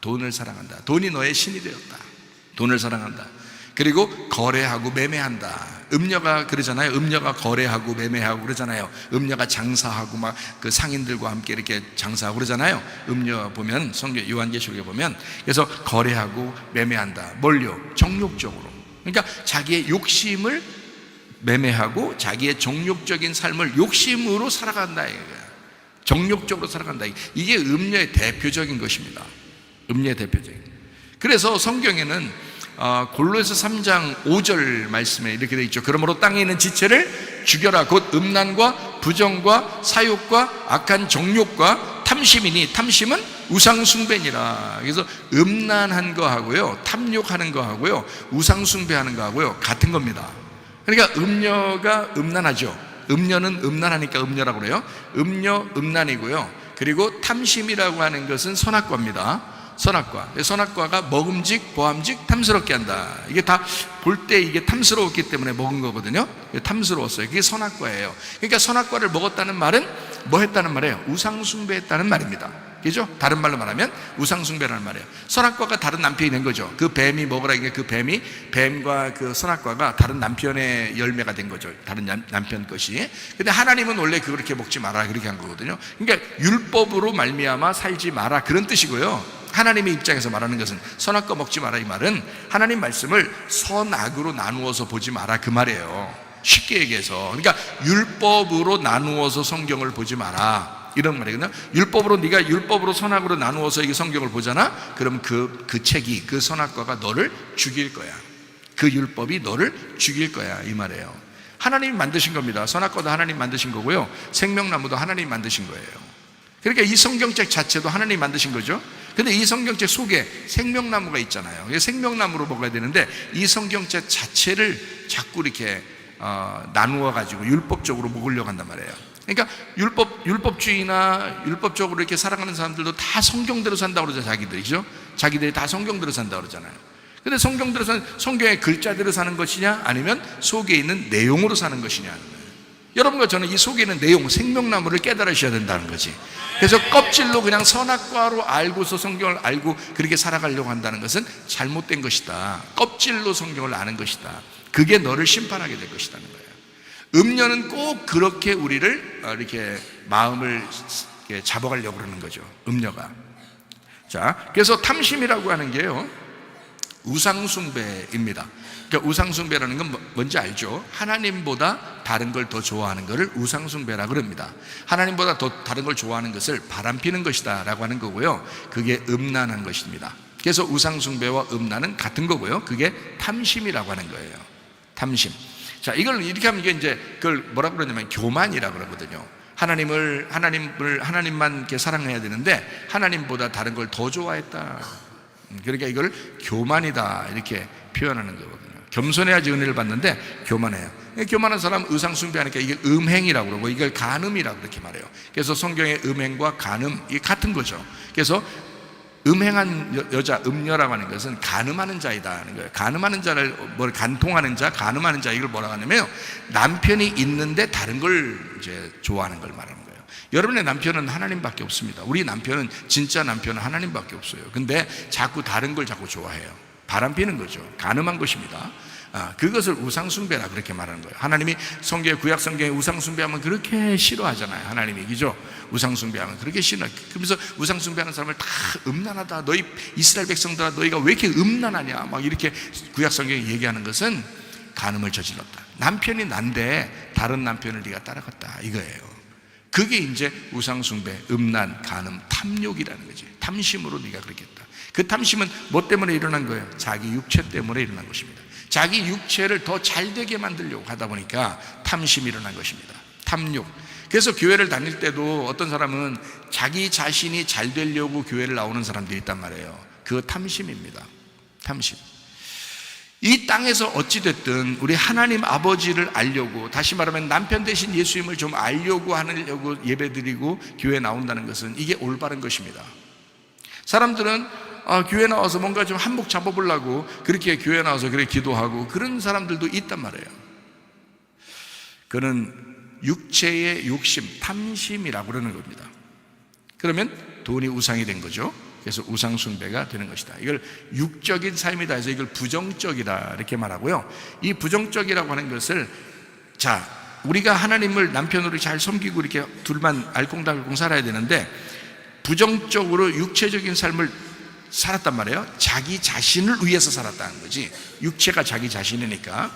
돈을 사랑한다. 돈이 너의 신이 되었다. 돈을 사랑한다. 그리고 거래하고 매매한다. 음녀가 그러잖아요. 음녀가 거래하고 매매하고 그러잖아요. 음녀가 장사하고 막 그 상인들과 함께 이렇게 장사하고 그러잖아요. 음녀 보면 성경 요한계시록에 보면, 그래서 거래하고 매매한다. 뭘요? 정욕적으로. 그러니까 자기의 욕심을 매매하고 자기의 정욕적인 삶을 욕심으로 살아간다 이거야. 정욕적으로 살아간다. 이게 음녀의 대표적인 것입니다. 음녀의 대표적인. 그래서 성경에는 골로새서 3장 5절 말씀에 이렇게 되어 있죠. 그러므로 땅에 있는 지체를 죽여라. 곧 음란과 부정과 사욕과 악한 정욕과 탐심이니, 탐심은 우상숭배니라. 그래서 음란한 거하고요, 탐욕하는 거하고요, 우상숭배하는 거하고요 같은 겁니다. 그러니까 음녀가 음란하죠. 음녀는 음란하니까 음녀라고 그래요. 음녀 음란이고요. 그리고 탐심이라고 하는 것은 선악과입니다. 선악과가 먹음직, 보암직, 탐스럽게 한다. 이게 다 볼 때 이게 탐스러웠기 때문에 먹은 거거든요. 탐스러웠어요. 그게 선악과예요. 그러니까 선악과를 먹었다는 말은 뭐 했다는 말이에요? 우상숭배했다는 말입니다. 그죠? 다른 말로 말하면 우상숭배라는 말이에요. 선악과가 다른 남편이 된 거죠. 그 뱀이 먹으라, 이게 그 뱀과 그 선악과가 다른 남편의 열매가 된 거죠. 다른 남편 것이. 근데 하나님은 원래 그렇게 먹지 마라, 그렇게 한 거거든요. 그러니까 율법으로 말미암아 살지 마라, 그런 뜻이고요. 하나님의 입장에서 말하는 것은 선악과 먹지 마라, 이 말은 하나님 말씀을 선악으로 나누어서 보지 마라, 그 말이에요. 쉽게 얘기해서. 그러니까 율법으로 나누어서 성경을 보지 마라, 이런 말이거든요. 율법으로, 네가 율법으로 선악으로 나누어서 이 성경을 보잖아. 그럼 그 책이, 그 선악과가 너를 죽일 거야. 그 율법이 너를 죽일 거야, 이 말이에요. 하나님이 만드신 겁니다. 선악과도 하나님 만드신 거고요, 생명나무도 하나님 만드신 거예요. 그러니까 이 성경책 자체도 하나님 만드신 거죠. 근데 이 성경책 속에 생명나무가 있잖아요. 생명나무로 먹어야 되는데 이 성경책 자체를 자꾸 이렇게 나누어 가지고 율법적으로 먹으려고 한단 말이에요. 그러니까 율법주의나 율법적으로 이렇게 살아가는 사람들도 다 성경대로 산다고 그러죠. 자기들이 다 성경대로 산다고 그러잖아요. 근데 성경의 글자대로 사는 것이냐, 아니면 속에 있는 내용으로 사는 것이냐. 여러분과 저는 이 속에 있는 내용, 생명나무를 깨달으셔야 된다는 거지. 그래서 껍질로 그냥 선악과로 알고서 성경을 알고 그렇게 살아가려고 한다는 것은 잘못된 것이다. 껍질로 성경을 아는 것이다. 그게 너를 심판하게 될 것이라는 거예요. 음녀는 꼭 그렇게 우리를 이렇게 마음을 잡아가려고 그러는 거죠. 음녀가. 자, 그래서 탐심이라고 하는 게요, 우상숭배입니다. 그러니까 우상숭배라는 건 뭔지 알죠? 하나님보다 다른 걸 더 좋아하는 것을 우상숭배라고 그럽니다. 하나님보다 더 다른 걸 좋아하는 것을 바람피는 것이다 라고 하는 거고요, 그게 음란한 것입니다. 그래서 우상숭배와 음란은 같은 거고요, 그게 탐심이라고 하는 거예요. 탐심. 자, 이걸 이렇게 하면 이게 이제 그걸 뭐라고 그러냐면 교만이라고 그러거든요. 하나님만 이렇게 사랑해야 되는데 하나님보다 다른 걸 더 좋아했다. 그러니까 이걸 교만이다, 이렇게 표현하는 거거든요. 겸손해야지 은혜를 받는데 교만해요. 교만한 사람은 의상숭배하니까 이게 음행이라고 그러고 이걸 간음이라고 그렇게 말해요. 그래서 성경의 음행과 간음, 이게 같은 거죠. 그래서 음행한 여자, 음녀라고 하는 것은 간음하는 자이다 하는 거예요. 간음하는 자를, 뭘 간통하는 자, 간음하는 자, 이걸 뭐라고 하냐면 남편이 있는데 다른 걸 이제 좋아하는 걸 말하는 거예요. 여러분의 남편은 하나님밖에 없습니다. 우리 남편은, 진짜 남편은 하나님밖에 없어요. 근데 자꾸 다른 걸 자꾸 좋아해요. 바람피는 거죠. 간음한 것입니다. 그것을 우상숭배라 그렇게 말하는 거예요. 하나님이 구약 성경에 우상숭배하면 그렇게 싫어하잖아요. 하나님이, 그죠? 우상숭배하면 그렇게 싫어해요. 그래서 우상숭배하는 사람을 다 음란하다, 너희 이스라엘 백성들아 너희가 왜 이렇게 음란하냐, 막 이렇게 구약 성경에 얘기하는 것은 간음을 저질렀다. 남편이 난데 다른 남편을 네가 따라갔다, 이거예요. 그게 이제 우상숭배, 음란, 간음, 탐욕이라는 거지. 탐심으로 네가 그렇게 했다. 그 탐심은 뭐 때문에 일어난 거예요? 자기 육체 때문에 일어난 것입니다. 자기 육체를 더 잘되게 만들려고 하다 보니까 탐심이 일어난 것입니다. 탐욕. 그래서 교회를 다닐 때도 어떤 사람은 자기 자신이 잘 되려고 교회를 나오는 사람들이 있단 말이에요. 그거 탐심입니다. 탐심. 이 땅에서 어찌됐든 우리 하나님 아버지를 알려고, 다시 말하면 남편 대신 예수님을 좀 알려고 하려고 예배드리고 교회 나온다는 것은 이게 올바른 것입니다. 사람들은 교회 나와서 뭔가 좀 한몫 잡아보려고 그렇게 교회 나와서 그렇게 기도하고 그런 사람들도 있단 말이에요. 그는 육체의 욕심, 탐심이라고 그러는 겁니다. 그러면 돈이 우상이 된 거죠. 그래서 우상 숭배가 되는 것이다. 이걸 육적인 삶이다 해서 이걸 부정적이다 이렇게 말하고요. 이 부정적이라고 하는 것을, 자, 우리가 하나님을 남편으로 잘 섬기고 이렇게 둘만 알콩달콩 살아야 되는데 부정적으로 육체적인 삶을 살았단 말이에요. 자기 자신을 위해서 살았다는 거지. 육체가 자기 자신이니까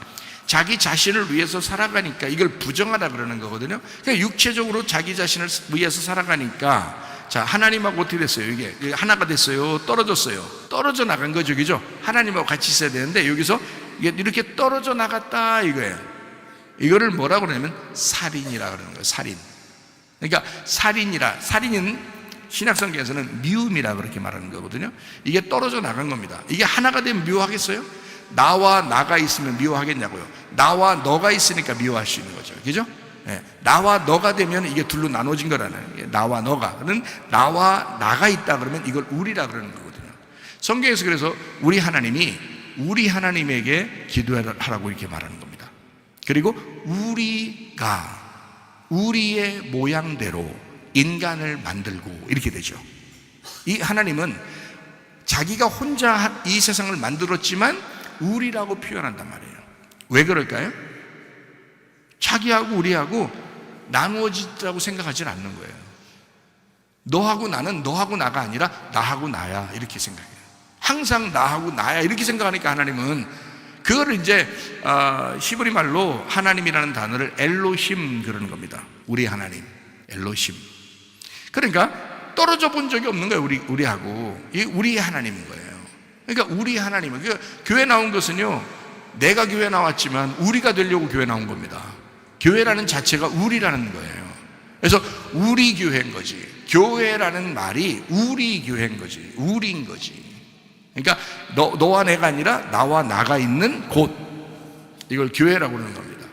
자기 자신을 위해서 살아가니까 이걸 부정하다 그러는 거거든요. 그러니까 육체적으로 자기 자신을 위해서 살아가니까, 자, 하나님하고 어떻게 됐어요? 이게 하나가 됐어요? 떨어졌어요? 떨어져 나간 거죠, 그죠? 하나님하고 같이 있어야 되는데 여기서 이렇게 떨어져 나갔다 이거예요. 이거를 뭐라고 그러냐면 살인이라 그러는 거예요. 살인. 그러니까 살인은 신약성경에서는 미움이라 그렇게 말하는 거거든요. 이게 떨어져 나간 겁니다. 이게 하나가 되면 미워하겠어요? 나와 나가 있으면 미워하겠냐고요. 나와 너가 있으니까 미워할 수 있는 거죠, 그죠? 네. 나와 너가 되면 이게 둘로 나눠진 거라는 게, 나와 너가는 나와 나가 있다 그러면 이걸 우리라 그러는 거거든요. 성경에서 그래서 우리 하나님이 우리 하나님에게 기도하라고 이렇게 말하는 겁니다. 그리고 우리가 우리의 모양대로 인간을 만들고 이렇게 되죠. 이 하나님은 자기가 혼자 이 세상을 만들었지만 우리라고 표현한단 말이에요. 왜 그럴까요? 자기하고 우리하고 나누어지다고 생각하지는 않는 거예요. 너하고 나는 너하고 나가 아니라 나하고 나야 이렇게 생각해요. 항상 나하고 나야 이렇게 생각하니까 하나님은 그거를 이제 히브리 말로 하나님이라는 단어를 엘로힘 그러는 겁니다. 우리 하나님, 엘로힘. 그러니까 떨어져 본 적이 없는 거예요. 우리하고 우리 하나님인 거예요. 그러니까 우리 하나님은, 그러니까 교회 나온 것은요, 내가 교회 나왔지만 우리가 되려고 교회 나온 겁니다. 교회라는 자체가 우리라는 거예요. 그래서 우리 교회인 거지. 교회라는 말이 우리 교회인 거지. 우리인 거지. 그러니까 너와 내가 아니라 나와 나가 있는 곳, 이걸 교회라고 그러는 겁니다.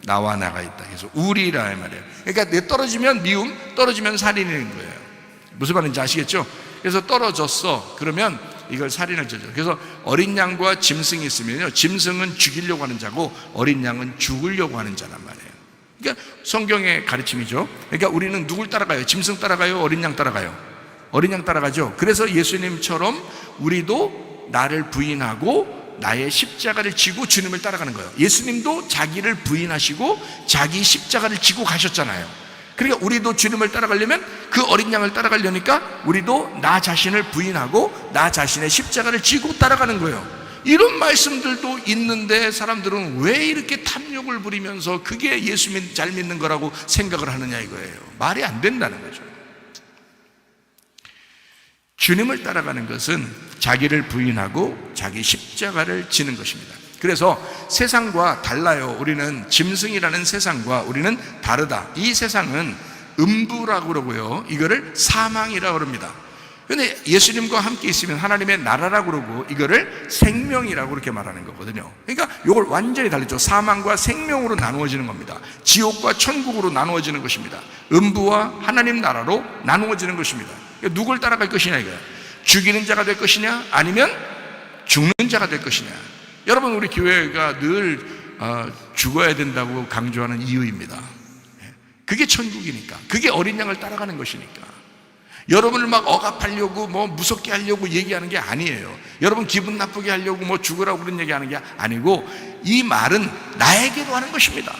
나와 나가 있다. 그래서 우리라는 말이에요. 그러니까 내 떨어지면 미움, 떨어지면 살인인 거예요. 무슨 말인지 아시겠죠? 그래서 떨어졌어. 그러면 이걸 살인을 저져. 그래서 어린 양과 짐승이 있으면요, 짐승은 죽이려고 하는 자고 어린 양은 죽으려고 하는 자란 말이에요. 그러니까 성경의 가르침이죠. 그러니까 우리는 누굴 따라가요? 짐승 따라가요? 어린 양 따라가요? 어린 양 따라가죠. 그래서 예수님처럼 우리도 나를 부인하고 나의 십자가를 지고 주님을 따라가는 거예요. 예수님도 자기를 부인하시고 자기 십자가를 지고 가셨잖아요. 그러니까 우리도 주님을 따라가려면 그 어린 양을 따라가려니까 우리도 나 자신을 부인하고 나 자신의 십자가를 지고 따라가는 거예요. 이런 말씀들도 있는데 사람들은 왜 이렇게 탐욕을 부리면서 그게 예수 잘 믿는 거라고 생각을 하느냐 이거예요. 말이 안 된다는 거죠. 주님을 따라가는 것은 자기를 부인하고 자기 십자가를 지는 것입니다. 그래서 세상과 달라요. 우리는 짐승이라는 세상과 우리는 다르다. 이 세상은 음부라고 그러고요, 이거를 사망이라고 그럽니다. 그런데 예수님과 함께 있으면 하나님의 나라라고 그러고 이거를 생명이라고 그렇게 말하는 거거든요. 그러니까 이걸 완전히 달리죠. 사망과 생명으로 나누어지는 겁니다. 지옥과 천국으로 나누어지는 것입니다. 음부와 하나님 나라로 나누어지는 것입니다. 그러니까 누굴 따라갈 것이냐 이거예요. 죽이는 자가 될 것이냐 아니면 죽는 자가 될 것이냐. 여러분, 우리 교회가 늘 죽어야 된다고 강조하는 이유입니다. 그게 천국이니까, 그게 어린 양을 따라가는 것이니까. 여러분을 막 억압하려고 뭐 무섭게 하려고 얘기하는 게 아니에요. 여러분 기분 나쁘게 하려고 뭐 죽으라고 그런 얘기하는 게 아니고, 이 말은 나에게도 하는 것입니다.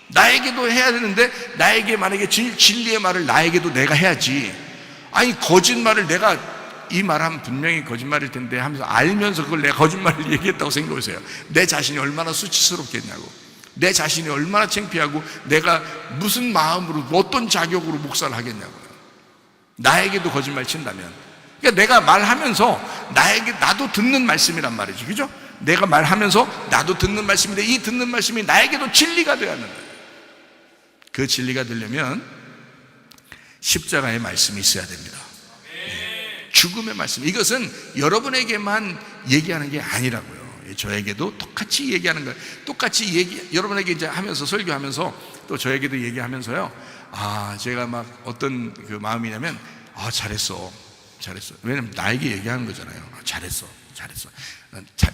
나에게도 해야 되는데, 나에게 만약에 진리의 말을 나에게도 내가 해야지. 아니, 거짓말을 내가 이 말하면 분명히 거짓말일 텐데 하면서 알면서 그걸 내가 거짓말을 얘기했다고 생각해보세요. 내 자신이 얼마나 수치스럽겠냐고, 내 자신이 얼마나 창피하고 내가 무슨 마음으로 어떤 자격으로 목사를 하겠냐고요. 나에게도 거짓말 친다면. 그러니까 내가 말하면서 나도 듣는 말씀이란 말이지, 그죠? 내가 말하면서 나도 듣는 말씀인데 이 듣는 말씀이 나에게도 진리가 되어야 하는 거예요. 그 진리가 되려면 십자가의 말씀이 있어야 됩니다. 죽음의 말씀, 이것은 여러분에게만 얘기하는 게 아니라고요. 저에게도 똑같이 얘기하는 거예요. 똑같이 여러분에게 이제 하면서, 설교하면서 또 저에게도 얘기하면서요, 제가 막 어떤 그 마음이냐면, 잘했어. 왜냐면 나에게 얘기하는 거잖아요. 잘했어.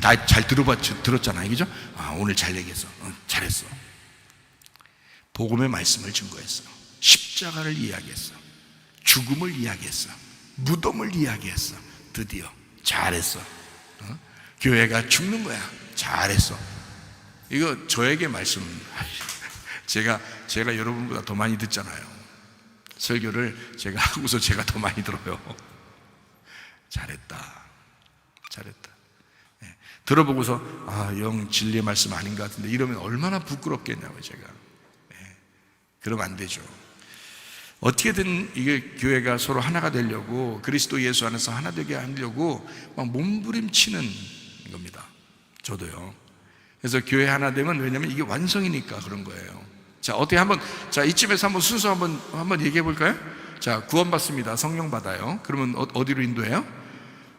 나 잘 들었잖아요. 그죠? 오늘 잘 얘기했어. 잘했어. 복음의 말씀을 증거했어. 십자가를 이야기했어. 죽음을 이야기했어. 무덤을 이야기했어. 드디어 잘했어. 교회가 죽는 거야. 잘했어. 이거 저에게 말씀. 제가 여러분보다 더 많이 듣잖아요. 설교를 제가 하고서 제가 더 많이 들어요. 잘했다. 들어보고서 영 진리의 말씀 아닌 것 같은데 이러면 얼마나 부끄럽겠냐고요. 제가. 그러면 안 되죠. 어떻게든 이게 교회가 서로 하나가 되려고, 그리스도 예수 안에서 하나 되게 하려고 막 몸부림치는 겁니다. 저도요. 그래서 교회 하나 되면, 왜냐면 이게 완성이니까 그런 거예요. 자, 어떻게 이쯤에서 순서 한번 얘기해 볼까요? 자, 구원받습니다. 성령 받아요. 그러면 어디로 인도해요?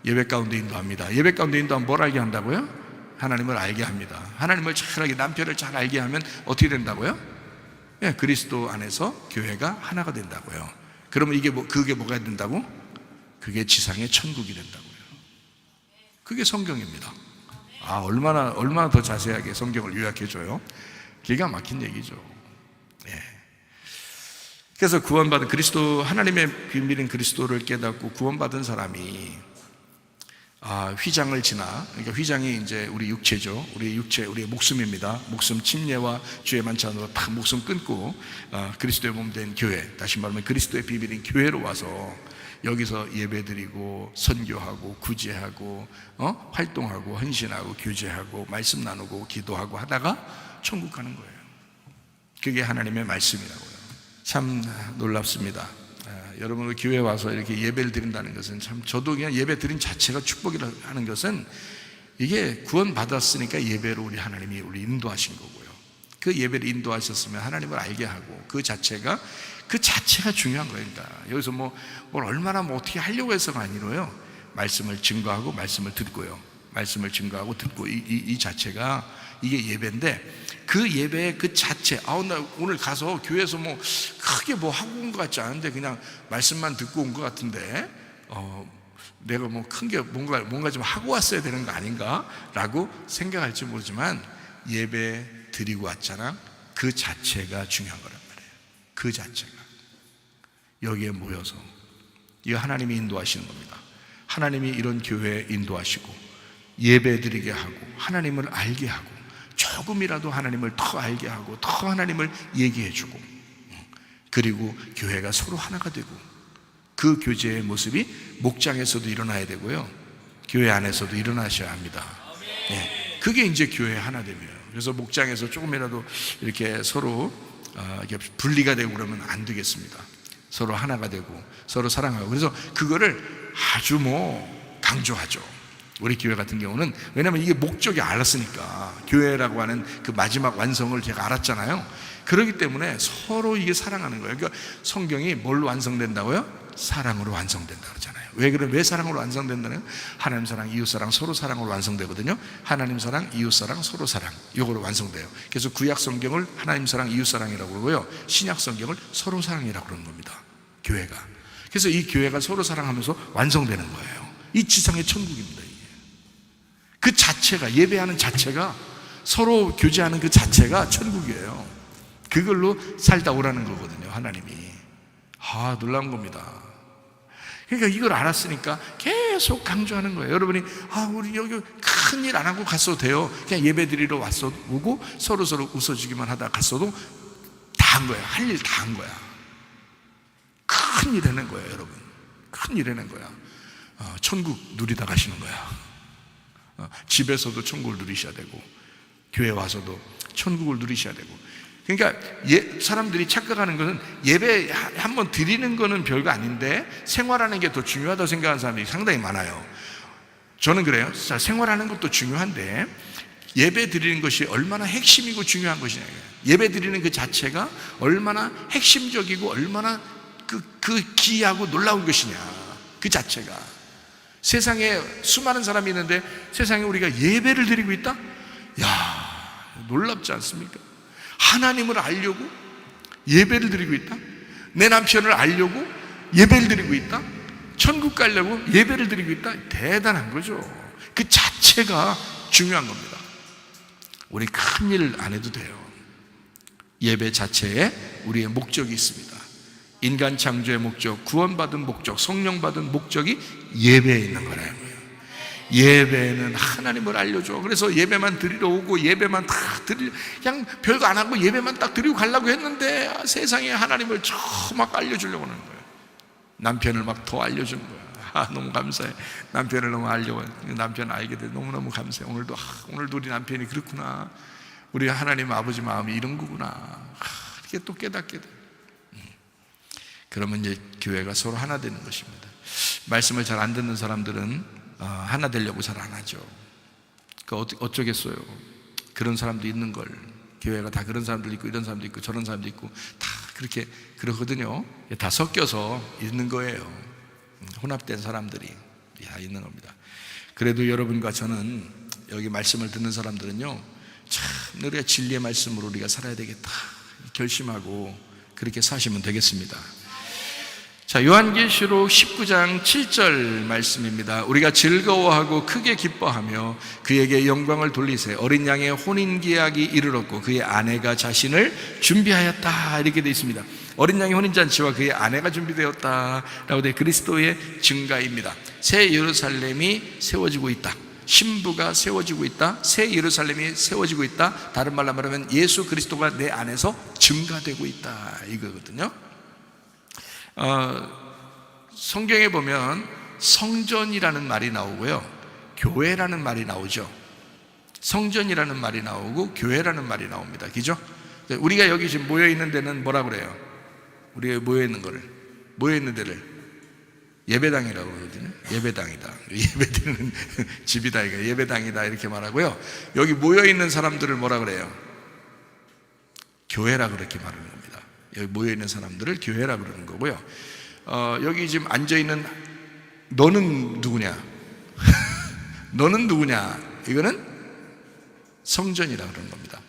예배 가운데 인도합니다. 예배 가운데 인도하면 뭘 알게 한다고요? 하나님을 알게 합니다. 하나님을 잘 알게, 남편을 잘 알게 하면 어떻게 된다고요? 그리스도 안에서 교회가 하나가 된다고요. 그러면 그게 뭐가 된다고? 그게 지상의 천국이 된다고요. 그게 성경입니다. 얼마나 더 자세하게 성경을 요약해줘요? 기가 막힌 얘기죠. 그래서 구원받은 하나님의 비밀인 그리스도를 깨닫고 구원받은 사람이 휘장을 지나, 그러니까 휘장이 이제 우리 육체죠. 우리의 목숨입니다. 목숨 침례와 주의 만찬으로 다 목숨 끊고 그리스도의 몸 된 교회, 다시 말하면 그리스도의 비밀인 교회로 와서 여기서 예배드리고 선교하고 구제하고 활동하고 헌신하고 교제하고 말씀 나누고 기도하고 하다가 천국 가는 거예요. 그게 하나님의 말씀이라고요. 참 놀랍습니다. 여러분 교회 와서 이렇게 예배를 드린다는 것은 참, 저도 그냥 예배 드린 자체가 축복이라 하는 것은, 이게 구원 받았으니까 예배로 우리 하나님이 우리 인도하신 거고요. 그 예배를 인도하셨으면 하나님을 알게 하고 그 자체가 중요한 거니까. 여기서 뭘 얼마나 어떻게 하려고 해서가 아니로요. 말씀을 증거하고 말씀을 듣고요. 말씀을 증거하고 듣고 이 자체가 이게 예배인데, 그 예배의 그 자체, 나 오늘 가서 교회에서 크게 하고 온 것 같지 않은데 그냥 말씀만 듣고 온 것 같은데 내가 큰 게 뭔가 좀 하고 왔어야 되는 거 아닌가 라고 생각할지 모르지만, 예배 드리고 왔잖아. 그 자체가 중요한 거란 말이에요. 그 자체가 여기에 모여서, 이거 하나님이 인도하시는 겁니다. 하나님이 이런 교회에 인도하시고 예배 드리게 하고 하나님을 알게 하고 조금이라도 하나님을 더 알게 하고 더 하나님을 얘기해 주고, 그리고 교회가 서로 하나가 되고, 그 교제의 모습이 목장에서도 일어나야 되고요, 교회 안에서도 일어나셔야 합니다. 그게 이제 교회 하나됨이에요. 그래서 목장에서 조금이라도 이렇게 서로 이렇게 분리가 되고 그러면 안 되겠습니다. 서로 하나가 되고 서로 사랑하고, 그래서 그거를 아주 강조하죠. 우리 교회 같은 경우는, 왜냐하면 이게 목적이 알았으니까, 교회라고 하는 그 마지막 완성을 제가 알았잖아요. 그렇기 때문에 서로 이게 사랑하는 거예요. 그러니까 성경이 뭘로 완성된다고요? 사랑으로 완성된다 그러잖아요. 왜 사랑으로 완성된다는? 하나님 사랑, 이웃 사랑, 서로 사랑으로 완성되거든요. 하나님 사랑, 이웃 사랑, 서로 사랑, 이거로 완성돼요. 그래서 구약 성경을 하나님 사랑, 이웃 사랑이라고 그러고요, 신약 성경을 서로 사랑이라고 그러는 겁니다. 교회가. 그래서 이 교회가 서로 사랑하면서 완성되는 거예요. 이 지상의 천국입니다. 그 자체가, 예배하는 자체가, 서로 교제하는 그 자체가 천국이에요. 그걸로 살다 오라는 거거든요, 하나님이. 놀라운 겁니다. 그러니까 이걸 알았으니까 계속 강조하는 거예요. 여러분이 우리 여기 큰일 안 하고 갔어도 돼요. 그냥 예배 드리러 오고 서로 웃어주기만 하다 갔어도 다 한 거야. 할 일 다 한 거야. 큰일 해낸 거예요, 여러분. 큰일 해낸 거야. 천국 누리다 가시는 거야. 집에서도 천국을 누리셔야 되고 교회 와서도 천국을 누리셔야 되고. 그러니까 사람들이 착각하는 것은 예배 한번 드리는 거는 별거 아닌데 생활하는 게 더 중요하다고 생각하는 사람들이 상당히 많아요. 저는 그래요. 생활하는 것도 중요한데 예배 드리는 것이 얼마나 핵심이고 중요한 것이냐. 예배 드리는 그 자체가 얼마나 핵심적이고 얼마나 그 기이하고 놀라운 것이냐. 그 자체가. 세상에 수많은 사람이 있는데 세상에 우리가 예배를 드리고 있다? 야, 놀랍지 않습니까? 하나님을 알려고 예배를 드리고 있다? 내 남편을 알려고 예배를 드리고 있다? 천국 가려고 예배를 드리고 있다? 대단한 거죠. 그 자체가 중요한 겁니다. 우리 큰 일 안 해도 돼요. 예배 자체에 우리의 목적이 있습니다. 인간 창조의 목적, 구원받은 목적, 성령 받은 목적이 예배에 있는 거라고요. 예배는 하나님을 알려줘. 그래서 예배만 드리러 오고 예배만 다 그냥 별거 안 하고 예배만 딱 드리고 가려고 했는데 세상에 하나님을 막 알려주려고 하는 거예요. 남편을 막 더 알려주는 거야. 너무 감사해. 남편을 너무 알려고. 남편 알게 돼 너무너무 감사해. 오늘도 우리 남편이 그렇구나. 우리 하나님 아버지 마음이 이런 거구나. 이렇게 또 깨닫게 돼. 그러면 이제 교회가 서로 하나 되는 것입니다. 말씀을 잘 안 듣는 사람들은 하나 되려고 잘 안 하죠. 어쩌겠어요. 그런 사람도 있는 걸. 교회가 다 그런 사람들 있고 이런 사람도 있고 저런 사람도 있고 다 그렇게 그러거든요. 다 섞여서 있는 거예요. 혼합된 사람들이 다 있는 겁니다. 그래도 여러분과 저는 여기 말씀을 듣는 사람들은요, 참 우리가 진리의 말씀으로 우리가 살아야 되겠다 결심하고 그렇게 사시면 되겠습니다. 자, 요한계시록 19장 7절 말씀입니다. 우리가 즐거워하고 크게 기뻐하며 그에게 영광을 돌리세. 어린 양의 혼인계약이 이르렀고 그의 아내가 자신을 준비하였다. 이렇게 되어 있습니다. 어린 양의 혼인잔치와 그의 아내가 준비되었다라고 돼 그리스도의 증가입니다. 새 예루살렘이 세워지고 있다. 신부가 세워지고 있다. 새 예루살렘이 세워지고 있다. 다른 말로 말하면 예수 그리스도가 내 안에서 증가되고 있다. 이거거든요. 성경에 보면 성전이라는 말이 나오고요, 교회라는 말이 나오죠. 성전이라는 말이 나오고 교회라는 말이 나옵니다. 그죠? 우리가 여기 지금 모여 있는 데는 뭐라 그래요? 우리가 모여 있는 데를 예배당이라고 그러거든요. 예배당이다. 예배드리는 집이다. 이거 예배당이다. 이렇게 말하고요. 여기 모여 있는 사람들을 뭐라 그래요? 교회라 그렇게 말하는 겁니다. 여기 모여 있는 사람들을 교회라 그러는 거고요. 여기 지금 앉아 있는 너는 누구냐? 너는 누구냐? 이거는 성전이라 그러는 겁니다.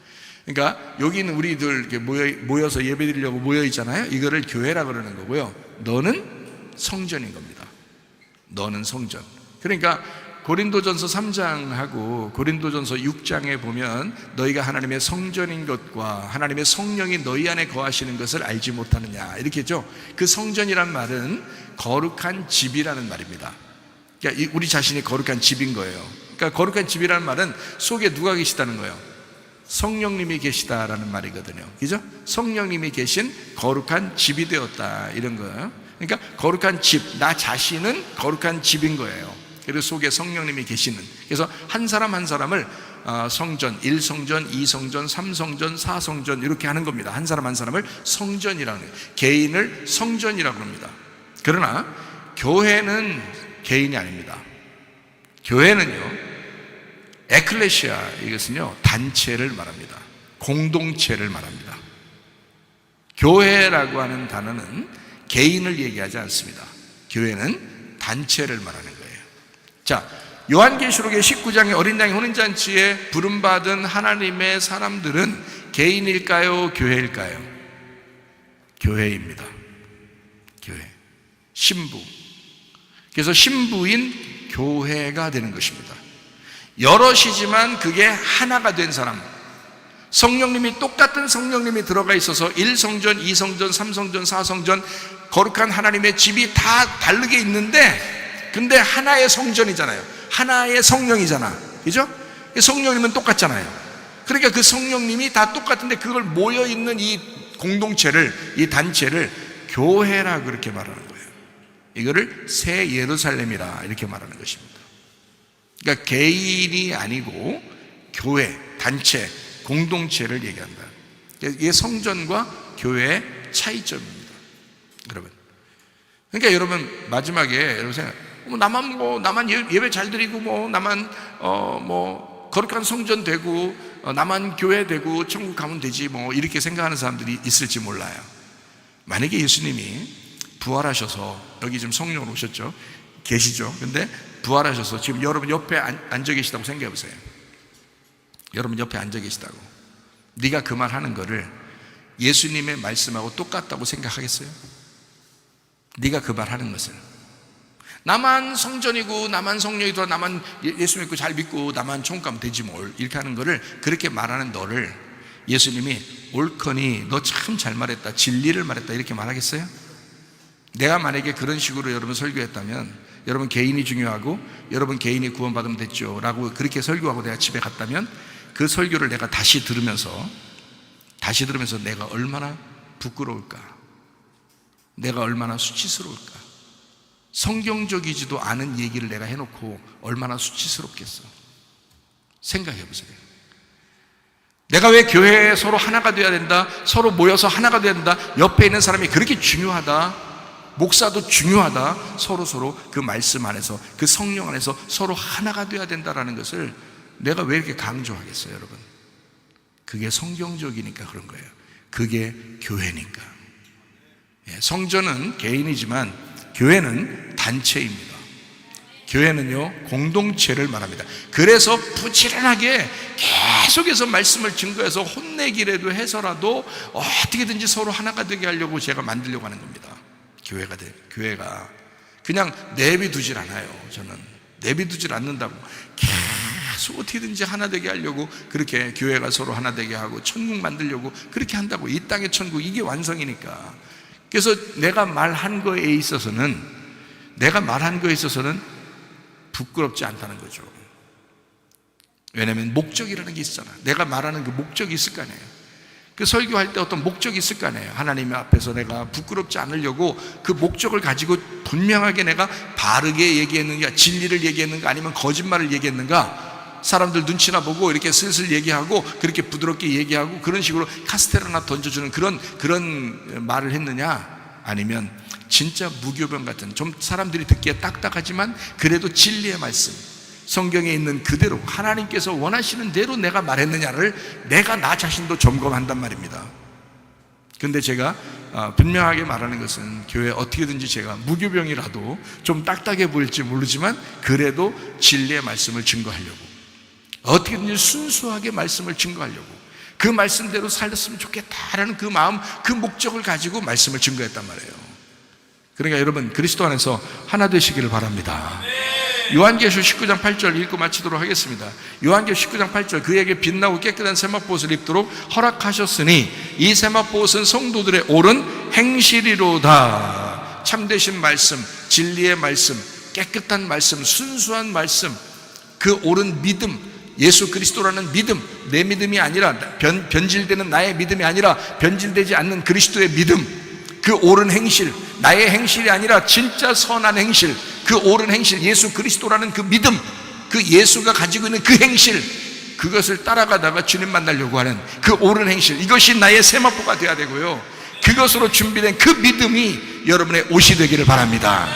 그러니까 여기는 우리들 이렇게 모여서 예배드리려고 모여 있잖아요. 이거를 교회라 그러는 거고요. 너는 성전인 겁니다. 너는 성전. 그러니까 고린도전서 3장하고 고린도전서 6장에 보면 너희가 하나님의 성전인 것과 하나님의 성령이 너희 안에 거하시는 것을 알지 못하느냐 이렇게 했죠. 그 성전이란 말은 거룩한 집이라는 말입니다. 그러니까 우리 자신이 거룩한 집인 거예요. 그러니까 거룩한 집이라는 말은 속에 누가 계시다는 거예요? 성령님이 계시다라는 말이거든요. 그죠? 성령님이 계신 거룩한 집이 되었다 이런 거예요. 그러니까 거룩한 집, 나 자신은 거룩한 집인 거예요. 그리고 속에 성령님이 계시는. 그래서 한 사람 한 사람을 성전, 1성전, 2성전, 3성전, 4성전 이렇게 하는 겁니다. 한 사람 한 사람을 성전이라는 거예요. 개인을 성전이라고 합니다. 그러나 교회는 개인이 아닙니다. 교회는요, 에클레시아, 이것은요 단체를 말합니다. 공동체를 말합니다. 교회라고 하는 단어는 개인을 얘기하지 않습니다. 교회는 단체를 말하는 거예요. 자, 요한계시록의 19장의 어린 양의 혼인잔치에 부름받은 하나님의 사람들은 개인일까요? 교회일까요? 교회입니다. 교회. 신부. 그래서 신부인 교회가 되는 것입니다. 여럿이지만 그게 하나가 된 사람, 성령님이 똑같은 성령님이 들어가 있어서 1성전, 2성전, 3성전, 4성전 거룩한 하나님의 집이 다 다르게 있는데 근데 하나의 성전이잖아요. 하나의 성령이잖아. 그죠? 성령님은 똑같잖아요. 그러니까 그 성령님이 다 똑같은데 그걸 모여있는 이 공동체를, 이 단체를 교회라 그렇게 말하는 거예요. 이거를 새 예루살렘이라 이렇게 말하는 것입니다. 그러니까 개인이 아니고 교회, 단체, 공동체를 얘기한다. 이게 성전과 교회의 차이점입니다. 여러분. 그러니까 여러분 마지막에 여러분 생각, 나만 예배 잘 드리고 나만 거룩한 성전 되고 나만 교회 되고 천국 가면 되지 뭐 이렇게 생각하는 사람들이 있을지 몰라요. 만약에 예수님이 부활하셔서, 여기 지금 성령으로 오셨죠? 계시죠? 근데 부활하셔서 지금 여러분 옆에 앉아 계시다고 생각해 보세요. 여러분 옆에 앉아 계시다고. 네가 그 말 하는 거를 예수님의 말씀하고 똑같다고 생각하겠어요? 네가 그 말 하는 것을, 나만 성전이고 나만 성령이고 나만 예수 믿고 잘 믿고 나만 천국 가면 되지 뭘, 이렇게 하는 거를, 그렇게 말하는 너를 예수님이 옳거니 너 참 잘 말했다, 진리를 말했다, 이렇게 말하겠어요? 내가 만약에 그런 식으로 여러분 설교했다면, 여러분 개인이 중요하고 여러분 개인이 구원받으면 됐죠 라고 그렇게 설교하고 내가 집에 갔다면, 그 설교를 내가 다시 들으면서 내가 얼마나 부끄러울까, 내가 얼마나 수치스러울까. 성경적이지도 않은 얘기를 내가 해놓고 얼마나 수치스럽겠어. 생각해 보세요. 내가 왜 교회에 서로 하나가 돼야 된다, 서로 모여서 하나가 돼야 된다, 옆에 있는 사람이 그렇게 중요하다, 목사도 중요하다, 서로 그 말씀 안에서, 그 성령 안에서 서로 하나가 돼야 된다라는 것을 내가 왜 이렇게 강조하겠어요, 여러분? 그게 성경적이니까 그런 거예요. 그게 교회니까. 성전은 개인이지만 교회는 단체입니다. 교회는요, 공동체를 말합니다. 그래서 부지런하게 계속해서 말씀을 증거해서 혼내기라도 해서라도 어떻게든지 서로 하나가 되게 하려고 제가 만들려고 하는 겁니다. 교회가 그냥 내비두질 않아요. 저는 내비두질 않는다고, 계속 어떻게든지 하나 되게 하려고, 그렇게 교회가 서로 하나 되게 하고 천국 만들려고 그렇게 한다고. 이 땅의 천국, 이게 완성이니까. 그래서 내가 말한 거에 있어서는 부끄럽지 않다는 거죠. 왜냐하면 목적이라는 게 있잖아. 내가 말하는 그 목적이 있을 거 아니에요. 그 설교할 때 어떤 목적이 있을 거 아니에요. 하나님 앞에서 내가 부끄럽지 않으려고 그 목적을 가지고 분명하게 내가 바르게 얘기했는가, 진리를 얘기했는가, 아니면 거짓말을 얘기했는가, 사람들 눈치나 보고 이렇게 슬슬 얘기하고 그렇게 부드럽게 얘기하고 그런 식으로 카스텔 하나 던져주는 그런 말을 했느냐, 아니면 진짜 무교병 같은, 좀 사람들이 듣기에 딱딱하지만 그래도 진리의 말씀, 성경에 있는 그대로 하나님께서 원하시는 대로 내가 말했느냐를 내가 나 자신도 점검한단 말입니다. 근데 제가 분명하게 말하는 것은, 교회 어떻게든지 제가 무교병이라도 좀 딱딱해 보일지 모르지만 그래도 진리의 말씀을 증거하려고, 어떻게든지 순수하게 말씀을 증거하려고, 그 말씀대로 살렸으면 좋겠다라는 그 마음, 그 목적을 가지고 말씀을 증거했단 말이에요. 그러니까 여러분, 그리스도 안에서 하나 되시기를 바랍니다. 요한계시록 19장 8절 읽고 마치도록 하겠습니다. 요한계시록 19장 8절, 그에게 빛나고 깨끗한 세마포옷을 입도록 허락하셨으니 이 세마포옷은 성도들의 옳은 행실이로다. 참되신 말씀, 진리의 말씀, 깨끗한 말씀, 순수한 말씀, 그 옳은 믿음, 예수 그리스도라는 믿음, 내 믿음이 아니라, 변질되는 나의 믿음이 아니라 변질되지 않는 그리스도의 믿음, 그 옳은 행실, 나의 행실이 아니라 진짜 선한 행실, 그 옳은 행실, 예수 그리스도라는 그 믿음, 그 예수가 가지고 있는 그 행실, 그것을 따라가다가 주님 만나려고 하는 그 옳은 행실, 이것이 나의 세마포가 되어야 되고요, 그것으로 준비된 그 믿음이 여러분의 옷이 되기를 바랍니다.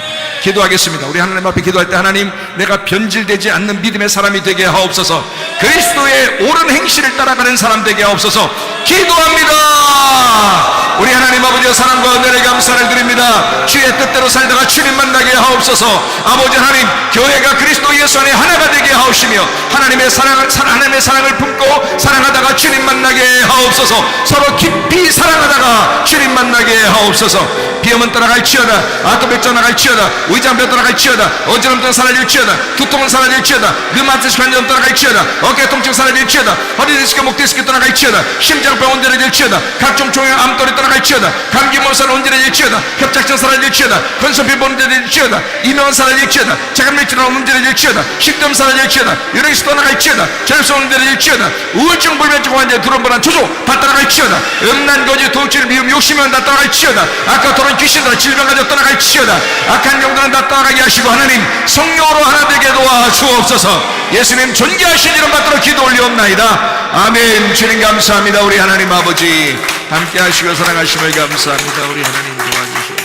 기도하겠습니다. 우리 하나님 앞에 기도할 때, 하나님, 내가 변질되지 않는 믿음의 사람이 되게 하옵소서. 그리스도의 옳은 행실을 따라가는 사람 되게 하옵소서. 기도합니다. 우리 하나님 아버지의 사랑과 은혜를 감사를 드립니다. 주의 뜻대로 살다가 주님 만나게 하옵소서. 아버지 하나님, 교회가 그리스도 예수 안에 하나가 되게 하옵시며 하나님의 사랑을 품고 사랑하다가 주님 만나게 하옵소서. 서로 깊이 사랑하다가 주님 만나게 하옵소서. 비염은 떠나갈지어다, 아토백전 나갈지어다, 의장병 떠나갈지어다, 어지럼증 사라질지어다, 두통은 사라질지어다, 류마티스 관절 떠나갈지어다, 어깨 통증 사라질지어다, 허리 디스크, 목 디스크 떠나갈지어다, 심장병 온전해질지어다, 각종 종양 암돌이 떠나갈지어다, 감기 몰살 온전해질지어다, 협착증 사라질지어다, 건선피부 온전해질지어다, 이명은 사라질지어다, 자간맥주는 온전해질지어다, 식도염 사라질지어다, 유령수 떠나갈지어다, 절성 온전해질지어다, 우울증 불면증 환자 두런불안 초조 다 떠나갈지어다, 음란거지 도우질 미움 욕심은 다 떠나갈지어다, 아까 도론 귀신들 질병 가져 떠나갈지어다, 악한 영들은 다 떠나가게 하시고 하나님 성령으로 하나 되게 도와주옵소서. 예수님 존귀하신 이름 받들어 기도 올리옵나이다. 아멘. 주님 감사합니다. 우리 하나님 아버지 함께 하시고 사랑하심을 감사합니다. 우리 하나님 도와주시옵소서.